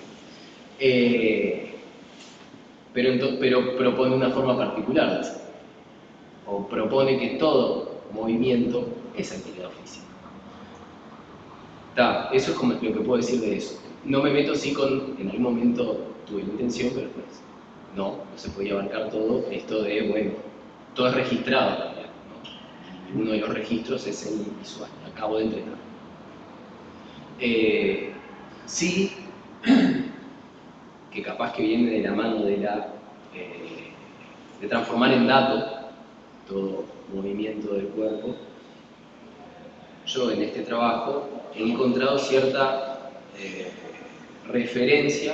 Pero propone una forma particular, o propone que todo movimiento es actividad física. Eso es como lo que puedo decir de eso. No me meto sí en algún momento tuve la intención, pero pues no se podía abarcar todo esto de, bueno, todo es registrado también, ¿no? Y uno de los registros es el visual, acabo de entrenar. Sí, que capaz que viene de la mano de transformar en dato todo movimiento del cuerpo. Yo en este trabajo he encontrado cierta referencia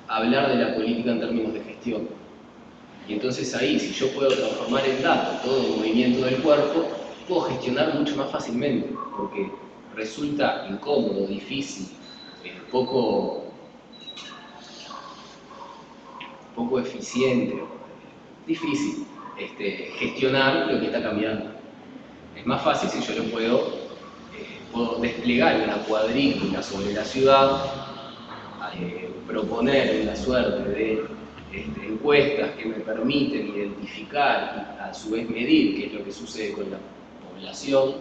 a hablar de la política en términos de gestión. Y entonces ahí, si yo puedo transformar en dato todo el movimiento del cuerpo, puedo gestionar mucho más fácilmente, porque resulta incómodo, difícil, poco eficiente, difícil gestionar lo que está cambiando. Es más fácil si yo lo puedo desplegar una cuadrícula sobre la ciudad, proponer una suerte de encuestas que me permiten identificar y a su vez medir qué es lo que sucede con la población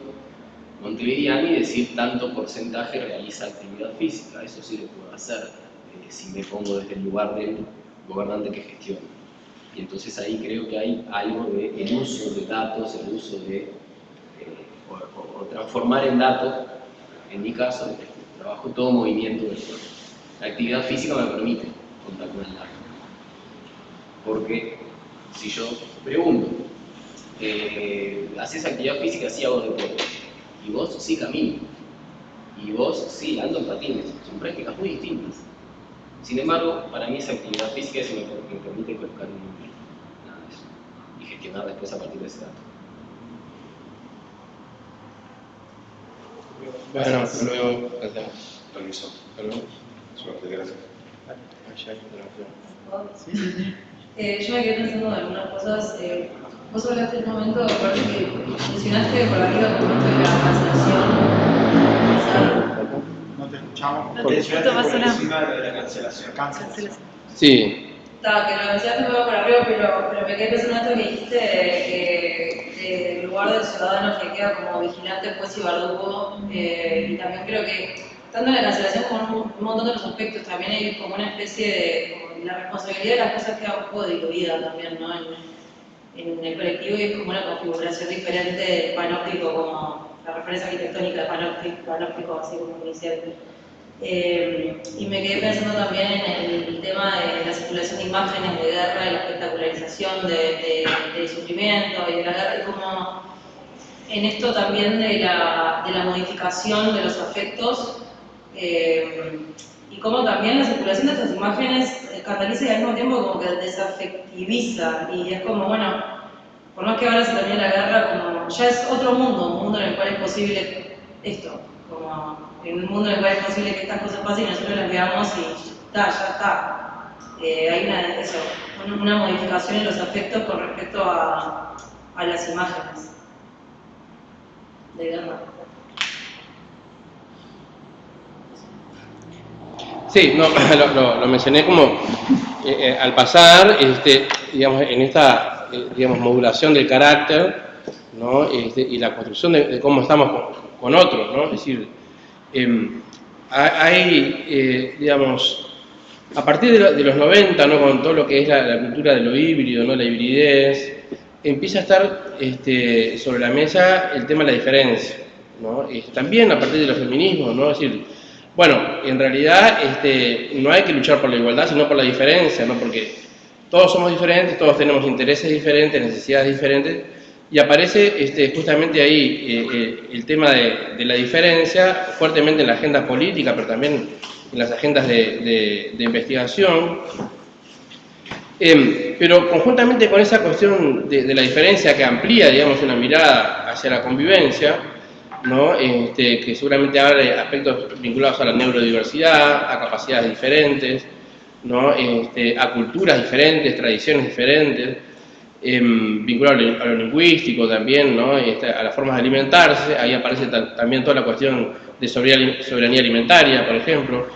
montevideana y decir tanto porcentaje realiza actividad física. Eso sí lo puedo hacer si me pongo desde el lugar del gobernante que gestiona. Y entonces ahí creo que hay algo del uso de datos, el uso de o transformar en datos, en mi caso, trabajo todo movimiento del cuerpo. La actividad física me permite contar con el dato. Porque si yo pregunto, ¿haces actividad física? Sí, hago deporte. Y vos sí camino. Y vos sí ando en patines. Son prácticas muy distintas. Sin embargo, para mí esa actividad física es lo que me permite colocar un número. Nada de eso. Y gestionar después a partir de ese dato. Bueno, hasta luego. Permiso. Hasta luego. Suerte, gracias. Yo me quedé pensando en algunas cosas. Vos hablaste en un momento, parece que mencionaste por arriba como esto de la cancelación. No te escuchamos. No te escucho más por nada. encima de la cancelación. Cancelación. Sí, Que lo mencionaste un poco por arriba, pero me quedé pensando en esto que dijiste, que el lugar del ciudadano que queda como vigilante, juez y verdugo, y también creo que tanto en la cancelación como en un montón de otros aspectos, también hay como una especie de, como la responsabilidad de las cosas queda un poco diluida también, ¿no? En el colectivo y es como una configuración diferente del panóptico, como la referencia arquitectónica del panóptico así como iniciante. Y me quedé pensando también en el tema de la circulación de imágenes de guerra, de la espectacularización del sufrimiento y de la guerra, y como en esto también de la modificación de los afectos, y como también la circulación de estas imágenes cataliza y al mismo tiempo como que desafectiviza, y es como, bueno, por más que ahora se termine la guerra, como ya es otro mundo, un mundo en el cual es posible esto, como en un mundo en el cual es posible que estas cosas pasen y nosotros las veamos y ya está. Hay una modificación en los afectos con respecto a las imágenes de guerra. sí, no, lo mencioné como al pasar, digamos, en esta digamos, modulación del carácter, ¿no? Y la construcción de cómo estamos con otros, ¿no? Es decir, hay, digamos, a partir de los 90, ¿no? Con todo lo que es la cultura de lo híbrido, ¿no? La hibridez, empieza a estar sobre la mesa el tema de la diferencia, ¿no? También a partir de los feminismos, ¿no? Es decir, bueno, en realidad no hay que luchar por la igualdad, sino por la diferencia, ¿no? Porque todos somos diferentes, todos tenemos intereses diferentes, necesidades diferentes, y aparece justamente ahí el tema de la diferencia fuertemente en la agenda política, pero también en las agendas de investigación. Pero conjuntamente con esa cuestión de la diferencia que amplía, digamos, una mirada hacia la convivencia, ¿no? Que seguramente abre aspectos vinculados a la neurodiversidad, a capacidades diferentes, ¿no? A culturas diferentes, tradiciones diferentes, vinculado a lo lingüístico también, ¿no? A las formas de alimentarse. Ahí aparece también toda la cuestión de soberanía alimentaria, por ejemplo.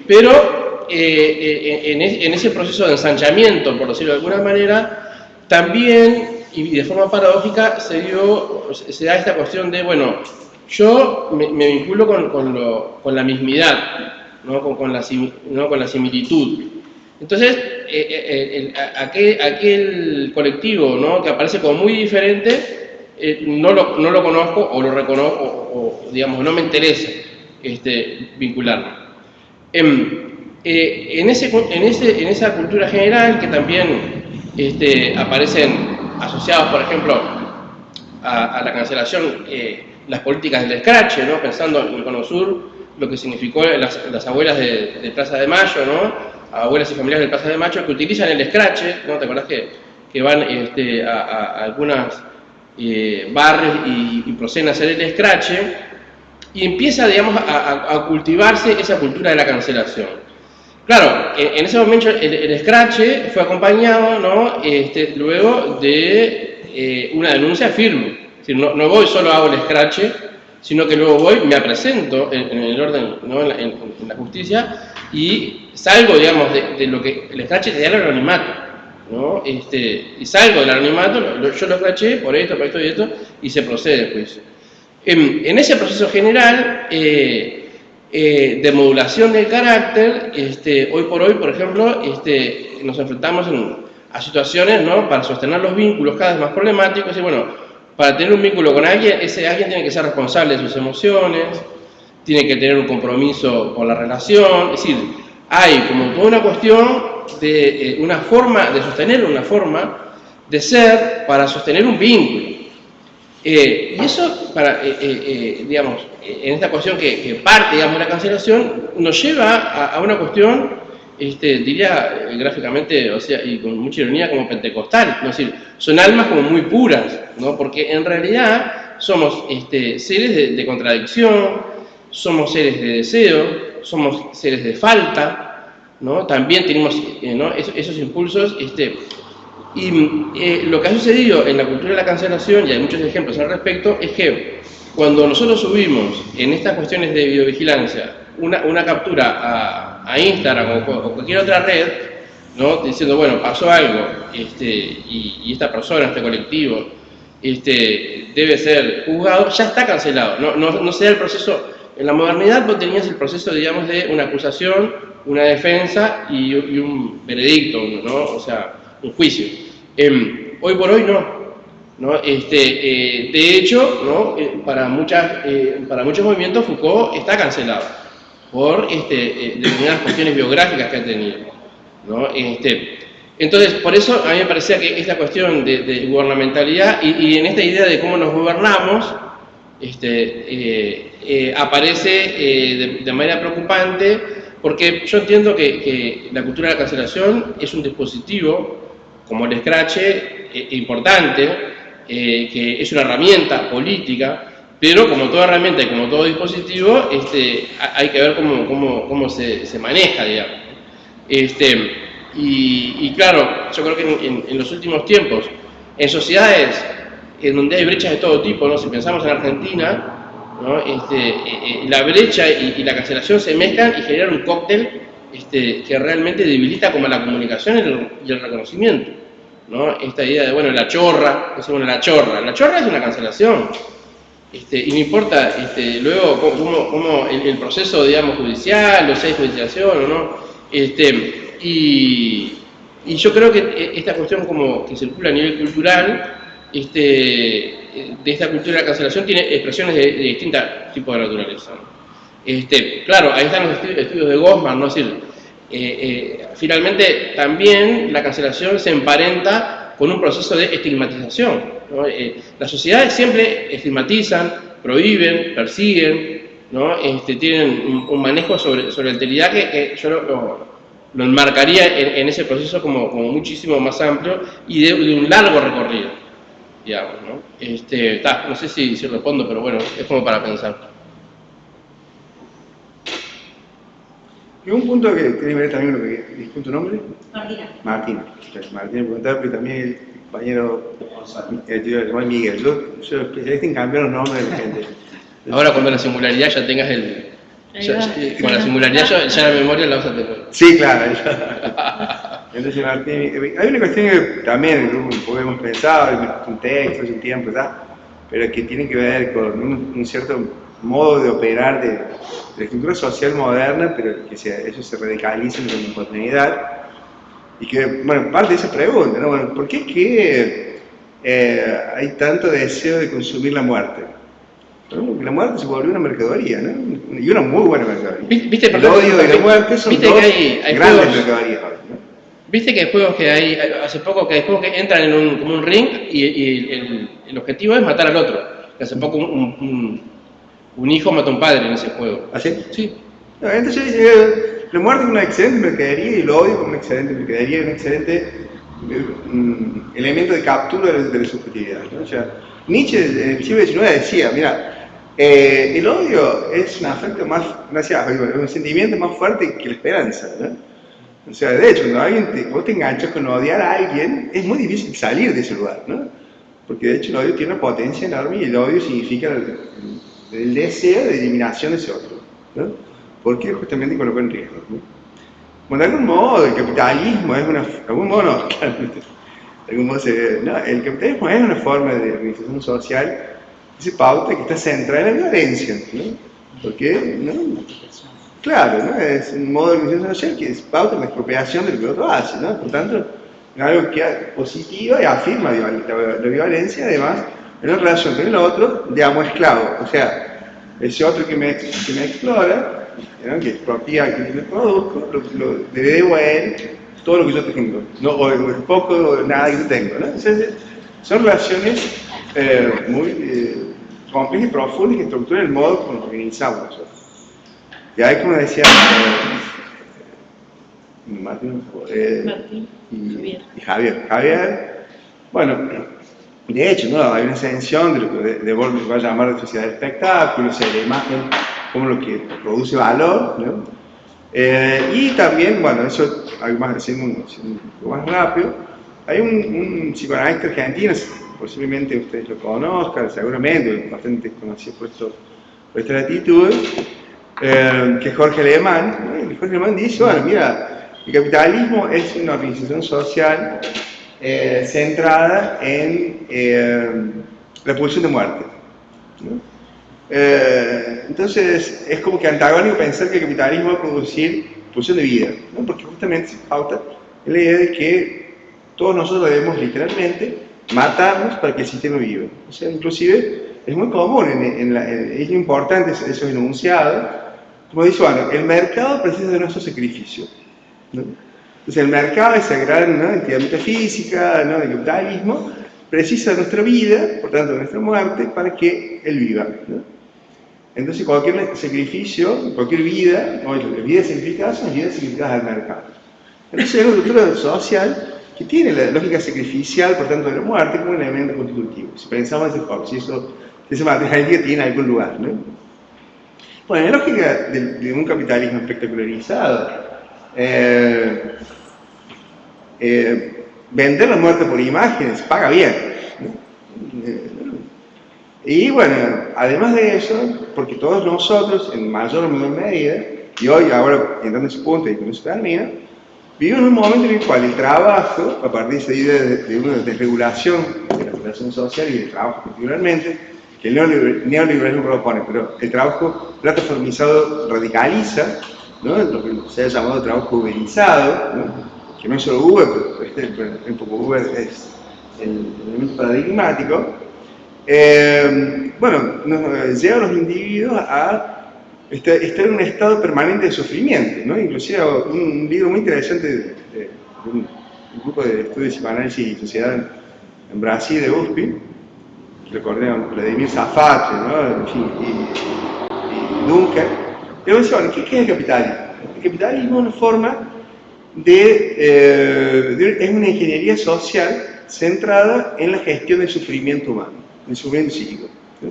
Pero en ese proceso de ensanchamiento, por decirlo de alguna manera, también, y de forma paradójica, se da esta cuestión de, bueno, yo me vinculo con la mismidad, ¿no? Con la similitud. Entonces, aquel colectivo, ¿no? Que aparece como muy diferente, no lo conozco o lo reconozco, o digamos, no me interesa vincularlo. En esa cultura general, que también aparecen asociados, por ejemplo, a la cancelación, las políticas del escrache, ¿no? Pensando en el Cono Sur, lo que significó las abuelas de Plaza de Mayo, ¿no? Abuelas y familiares de Plaza de Mayo que utilizan el scratch, ¿no? ¿Te acordás que van a algunas barrios y proceden a hacer el scratch? Y empieza, digamos, a cultivarse esa cultura de la cancelación. Claro, en ese momento el scratch fue acompañado, ¿no? Luego de una denuncia firme. Es decir, no voy solo hago el scratch, sino que luego voy, me presento en el orden, ¿no? en la justicia y salgo, digamos, de lo que el scratch te da el anonimato, ¿no? Y salgo del anonimato, yo lo scratché por esto y esto, y se procede al juicio. En ese proceso general de modulación del carácter, hoy por hoy, por ejemplo, nos enfrentamos a situaciones, ¿no? Para sostener los vínculos cada vez más problemáticos, y bueno, para tener un vínculo con alguien, ese alguien tiene que ser responsable de sus emociones, tiene que tener un compromiso con la relación, es decir, hay como toda una cuestión de una forma de sostener una forma de ser para sostener un vínculo. Y eso, digamos, en esta cuestión que parte, digamos, de la cancelación, nos lleva a una cuestión, diría gráficamente, o sea, y con mucha ironía, como pentecostal, es decir, son almas como muy puras, ¿no? Porque en realidad somos seres de contradicción, somos seres de deseo, somos seres de falta, ¿no? También tenemos ¿no? esos impulsos, y lo que ha sucedido en la cultura de la cancelación, y hay muchos ejemplos al respecto, es que cuando nosotros subimos en estas cuestiones de videovigilancia una captura a Instagram o cualquier otra red, ¿no? Diciendo, bueno, pasó algo, y esta persona, este colectivo, debe ser juzgado, ya está cancelado, no se da el proceso. En la modernidad vos tenías el proceso, digamos, de una acusación, una defensa y un veredicto, ¿no? O sea, un juicio. Hoy por hoy no. De hecho, ¿no? Para muchos movimientos Foucault está cancelado por determinadas cuestiones biográficas que ha tenido, ¿no? Entonces, por eso a mí me parecía que esta cuestión de gubernamentalidad y en esta idea de cómo nos gobernamos aparece de manera preocupante, porque yo entiendo que la cultura de la cancelación es un dispositivo como el scratch importante, que es una herramienta política, pero como toda herramienta y como todo dispositivo, hay que ver cómo se maneja, digamos. Y claro, yo creo que en los últimos tiempos, en sociedades en donde hay brechas de todo tipo, ¿no? Si pensamos en Argentina, ¿no? La brecha y la cancelación se mezclan y generan un cóctel que realmente debilita como la comunicación y el reconocimiento, ¿no? Esta idea de, bueno, la chorra es una cancelación, y no importa luego cómo el proceso, digamos, judicial, o sea, judicialización o no, y yo creo que esta cuestión como que circula a nivel cultural, de esta cultura de la cancelación tiene expresiones de distintos tipos de naturaleza, ¿no? Claro, ahí están los estudios de Goffman, ¿no? Es decir, finalmente también la cancelación se emparenta con un proceso de estigmatización, ¿no? Las sociedades siempre estigmatizan, prohíben, persiguen, ¿no? Tienen un manejo sobre la alteridad que yo lo enmarcaría en ese proceso como muchísimo más amplio y de un largo recorrido, digamos, ¿no? No sé si respondo, pero bueno, es como para pensar. Y un punto que tiene que ver también con lo que dijo tu nombre. Martina. Martín preguntaba, pero también el compañero Miguel. Yo especialista en cambiar los nombres de la gente. Ahora cuando la singularidad ya tengas con la singularidad ya la memoria la vas a tener. Sí, claro. Entonces Martín, hay una cuestión que también hemos pensado en un texto hace un tiempo, ¿verdad? Pero que tiene que ver con un cierto modo de operar de la estructura social moderna, pero que eso se radicaliza en la contemporaneidad. Y que, bueno, parte de esa pregunta, ¿no? Bueno, ¿por qué es que hay tanto deseo de consumir la muerte? Porque la muerte se volvió una mercadería, ¿no? Y una muy buena mercadería. ¿Viste, el odio y la muerte son dos grandes mercaderías hoy, ¿no? Viste que hay juegos que hay, hace poco que hay juegos que entran en como un ring y el objetivo es matar al otro. Hace poco un Un hijo mata a un padre en ese juego. ¿Así? Sí. No, entonces, la muerte es una excelente mercadería y el odio es una excelente mercadería, un excelente elemento de captura de la subjetividad, ¿no? O sea, Nietzsche en el siglo XIX decía, mira, el odio es un afecto más, un sentimiento más fuerte que la esperanza, ¿no? O sea, de hecho, cuando vos te enganchas con odiar a alguien, es muy difícil salir de ese lugar, ¿no? Porque de hecho el odio tiene una potencia enorme y el odio significa el deseo de eliminación de ese otro, ¿no? Porque justamente coloca en riesgo, ¿no? Bueno, de algún modo el capitalismo es una... De algún modo no, claramente. De algún modo el capitalismo es una forma de organización social que se pauta que está centrada en la violencia, ¿no? Porque, ¿no? Claro, ¿no? Es un modo de organización social que es pauta en la expropiación de lo que el otro hace, ¿no? Por tanto, es algo que es positivo y afirma la violencia, además, en la relación con el otro, de amo esclavo. O sea, ese otro que me explora, ¿no? Que expropia que yo produzco, le debo a él todo lo que yo tengo, ¿no? O poco o nada que yo tengo, ¿no? Entonces, son relaciones muy complejas y profundas que estructuran el modo como nos organizamos nosotros. Y ahí, como decía Martín y Javier, bueno, de hecho, ¿no? Hay una ascensión de lo que De Boer va a llamar de sociedad del espectáculo, o sea, la imagen como lo que produce valor, ¿no? Y también, bueno, eso, haciendo un poco más rápido, hay un psicoanalista argentino, posiblemente ustedes lo conozcan, seguramente, bastante conocido por esta latitud, que es Jorge Alemán, ¿no? Y Jorge Alemán dice, bueno, mira, el capitalismo es una organización social centrada en la pulsión de muerte, ¿no? Entonces es como que antagónico pensar que el capitalismo va a producir pulsión de vida, ¿no? Porque justamente se pauta en la idea de que todos nosotros debemos literalmente matarnos para que el sistema viva. O sea, inclusive es muy común, es importante esos enunciados, como dice, bueno, el mercado precisa de nuestro sacrificio, ¿no? Entonces el mercado, esa gran, ¿no? Entidad metafísica, ¿no? Del capitalismo, precisa de nuestra vida, por tanto de nuestra muerte, para que él viva, ¿no? Entonces cualquier sacrificio, cualquier vida, ¿no? Las vidas sacrificadas son vidas sacrificadas al mercado. Entonces hay una cultura social que tiene la lógica sacrificial, por tanto de la muerte, como un elemento constitutivo. Si pensamos en ese forma, si esa materialidad tiene algún lugar, ¿no? Bueno, en la lógica de un capitalismo espectacularizado, vender la muerte por imágenes paga bien, ¿no? Y bueno, además de eso, porque todos nosotros, en mayor o menor medida, y hoy, ahora, entrando en ese punto y con eso termina, vivimos en un momento en el cual el trabajo, a partir de esa idea de una desregulación de la relación social y del trabajo particularmente, que el neoliberalismo propone, pero el trabajo plataformizado radicaliza, ¿no? Lo que se ha llamado trabajo uberizado, ¿no? Que no es solo Uber, pero un poco Uber es el elemento paradigmático. Bueno, nos lleva a los individuos a estar en un estado permanente de sufrimiento, ¿no? Inclusive un libro muy interesante de un grupo de estudios de psicoanálisis y sociedad en Brasil, de USP, recordé a Vladimir Zafate, ¿no? En fin, y Duncan, pero decía, bueno, ¿qué es el capitalismo? El capitalismo es una forma es una ingeniería social centrada en la gestión del sufrimiento humano, del sufrimiento psíquico, ¿no?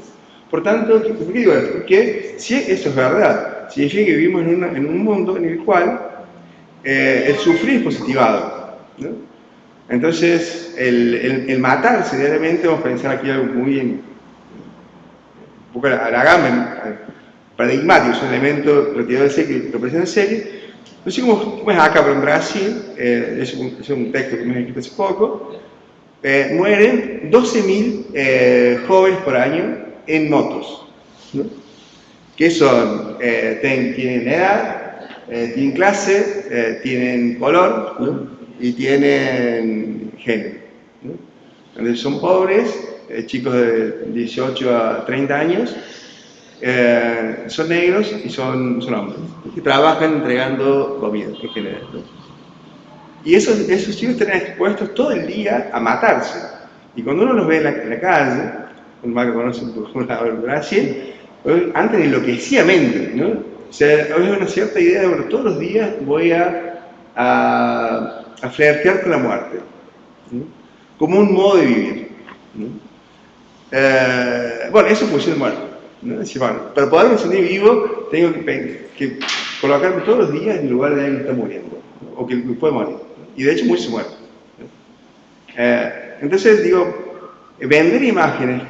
Por tanto, ¿por qué digo esto? Porque si eso es verdad, significa que vivimos en un mundo en el cual el sufrir es positivado, ¿no? Entonces, el matarse diariamente, vamos a pensar aquí algo muy un poco a la gama, paradigmático, es un elemento retirado de serie, representa serie. No sé cómo es acá, pero en Brasil, es un texto que me he escrito hace poco, mueren 12.000 jóvenes por año en motos, ¿no? Que son, tienen edad, tienen clase, tienen color, ¿no? Y tienen género, ¿no? Entonces son pobres, chicos de 18 a 30 años, son negros y son hombres, que trabajan entregando comida en general, ¿no? Y esos chicos están expuestos todo el día a matarse. Y cuando uno los ve en la calle, un mal que conoce un poco la Brasil, Antes enloquecidamente, ¿no? O sea, había una cierta idea de, bueno, todos los días voy a flirtear con la muerte, ¿no? Como un modo de vivir, ¿no? Bueno, eso funciona mal, ¿no? Es decir, bueno, para poderme sentir vivo, tengo que colocarme todos los días en el lugar de alguien que está muriendo, ¿no? O que puede morir, ¿no? Y de hecho muchos se mueren, ¿no? Entonces, digo, vender imágenes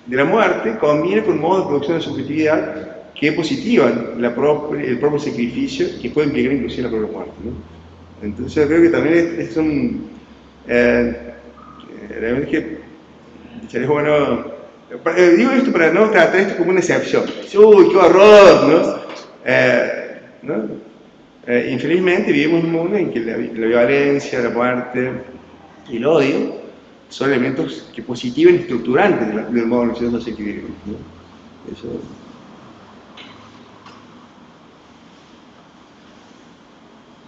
de la muerte conviene con un modo de producción de subjetividad que positivan el propio sacrificio que puede implicar inclusive la propia muerte, ¿no? Entonces yo creo que también es un... realmente que sería bueno... digo esto para no tratar esto como una excepción. ¡Uy, qué horror! ¿no? Infelizmente vivimos en un mundo en que la violencia, la muerte y el odio son elementos que positivan y estructurantes del modo en que nosotros vivimos, ¿no? Eso...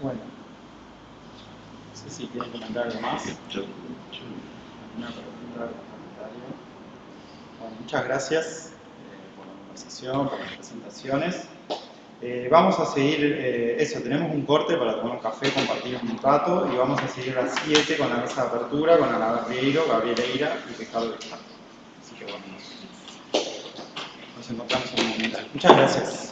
Bueno, no sé si quieren comentar algo más. ¿Alguna pregunta, comentario? Bueno, muchas gracias por la conversación, por las presentaciones. Vamos a seguir, tenemos un corte para tomar un café, compartir un rato y vamos a seguir a las 7 con la mesa de apertura con Ana Ribeiro, Gabriel Eira y Ricardo Vizcarra. Así que bueno, nos encontramos en un momento. Muchas gracias.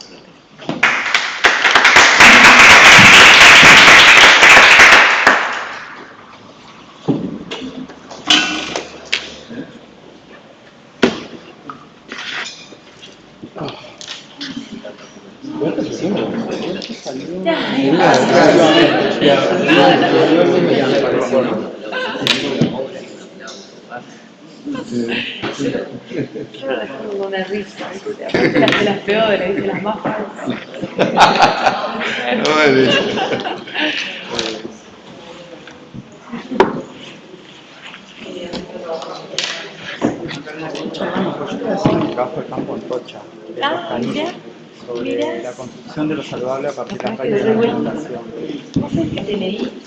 Una risa, de las peores, de las más falsas. Un trabajo de campo en Tocha, de Toscanini, sobre la construcción de lo saludable a partir de las prácticas de alimentación. No sé qué te leí.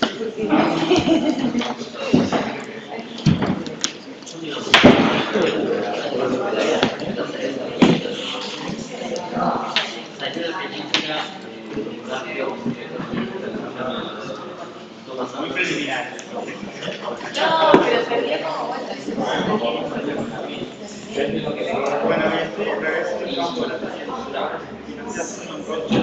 Muy preliminar. No, pero sería como Bueno, estoy regresando al campo de la tesis y no estoy haciendo un coche.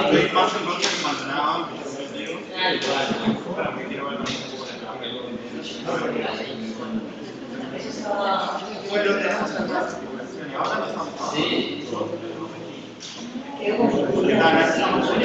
Estoy más en contra de Maldonado que yo digo, para que quiero ver también un poco de bueno, tenemos la configuración y ahora no estamos. Sí. Porque nada, estamos una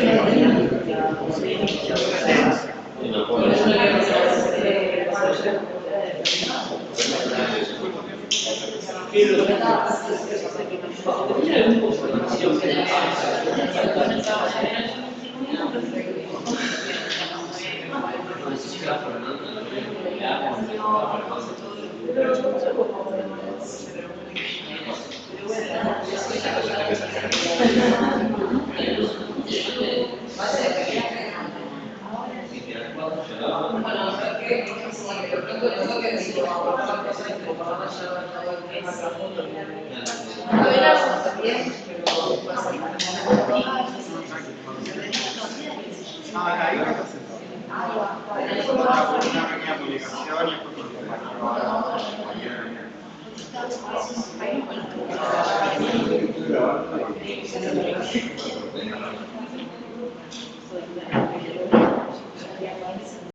pequeña publicación y después con el compañero.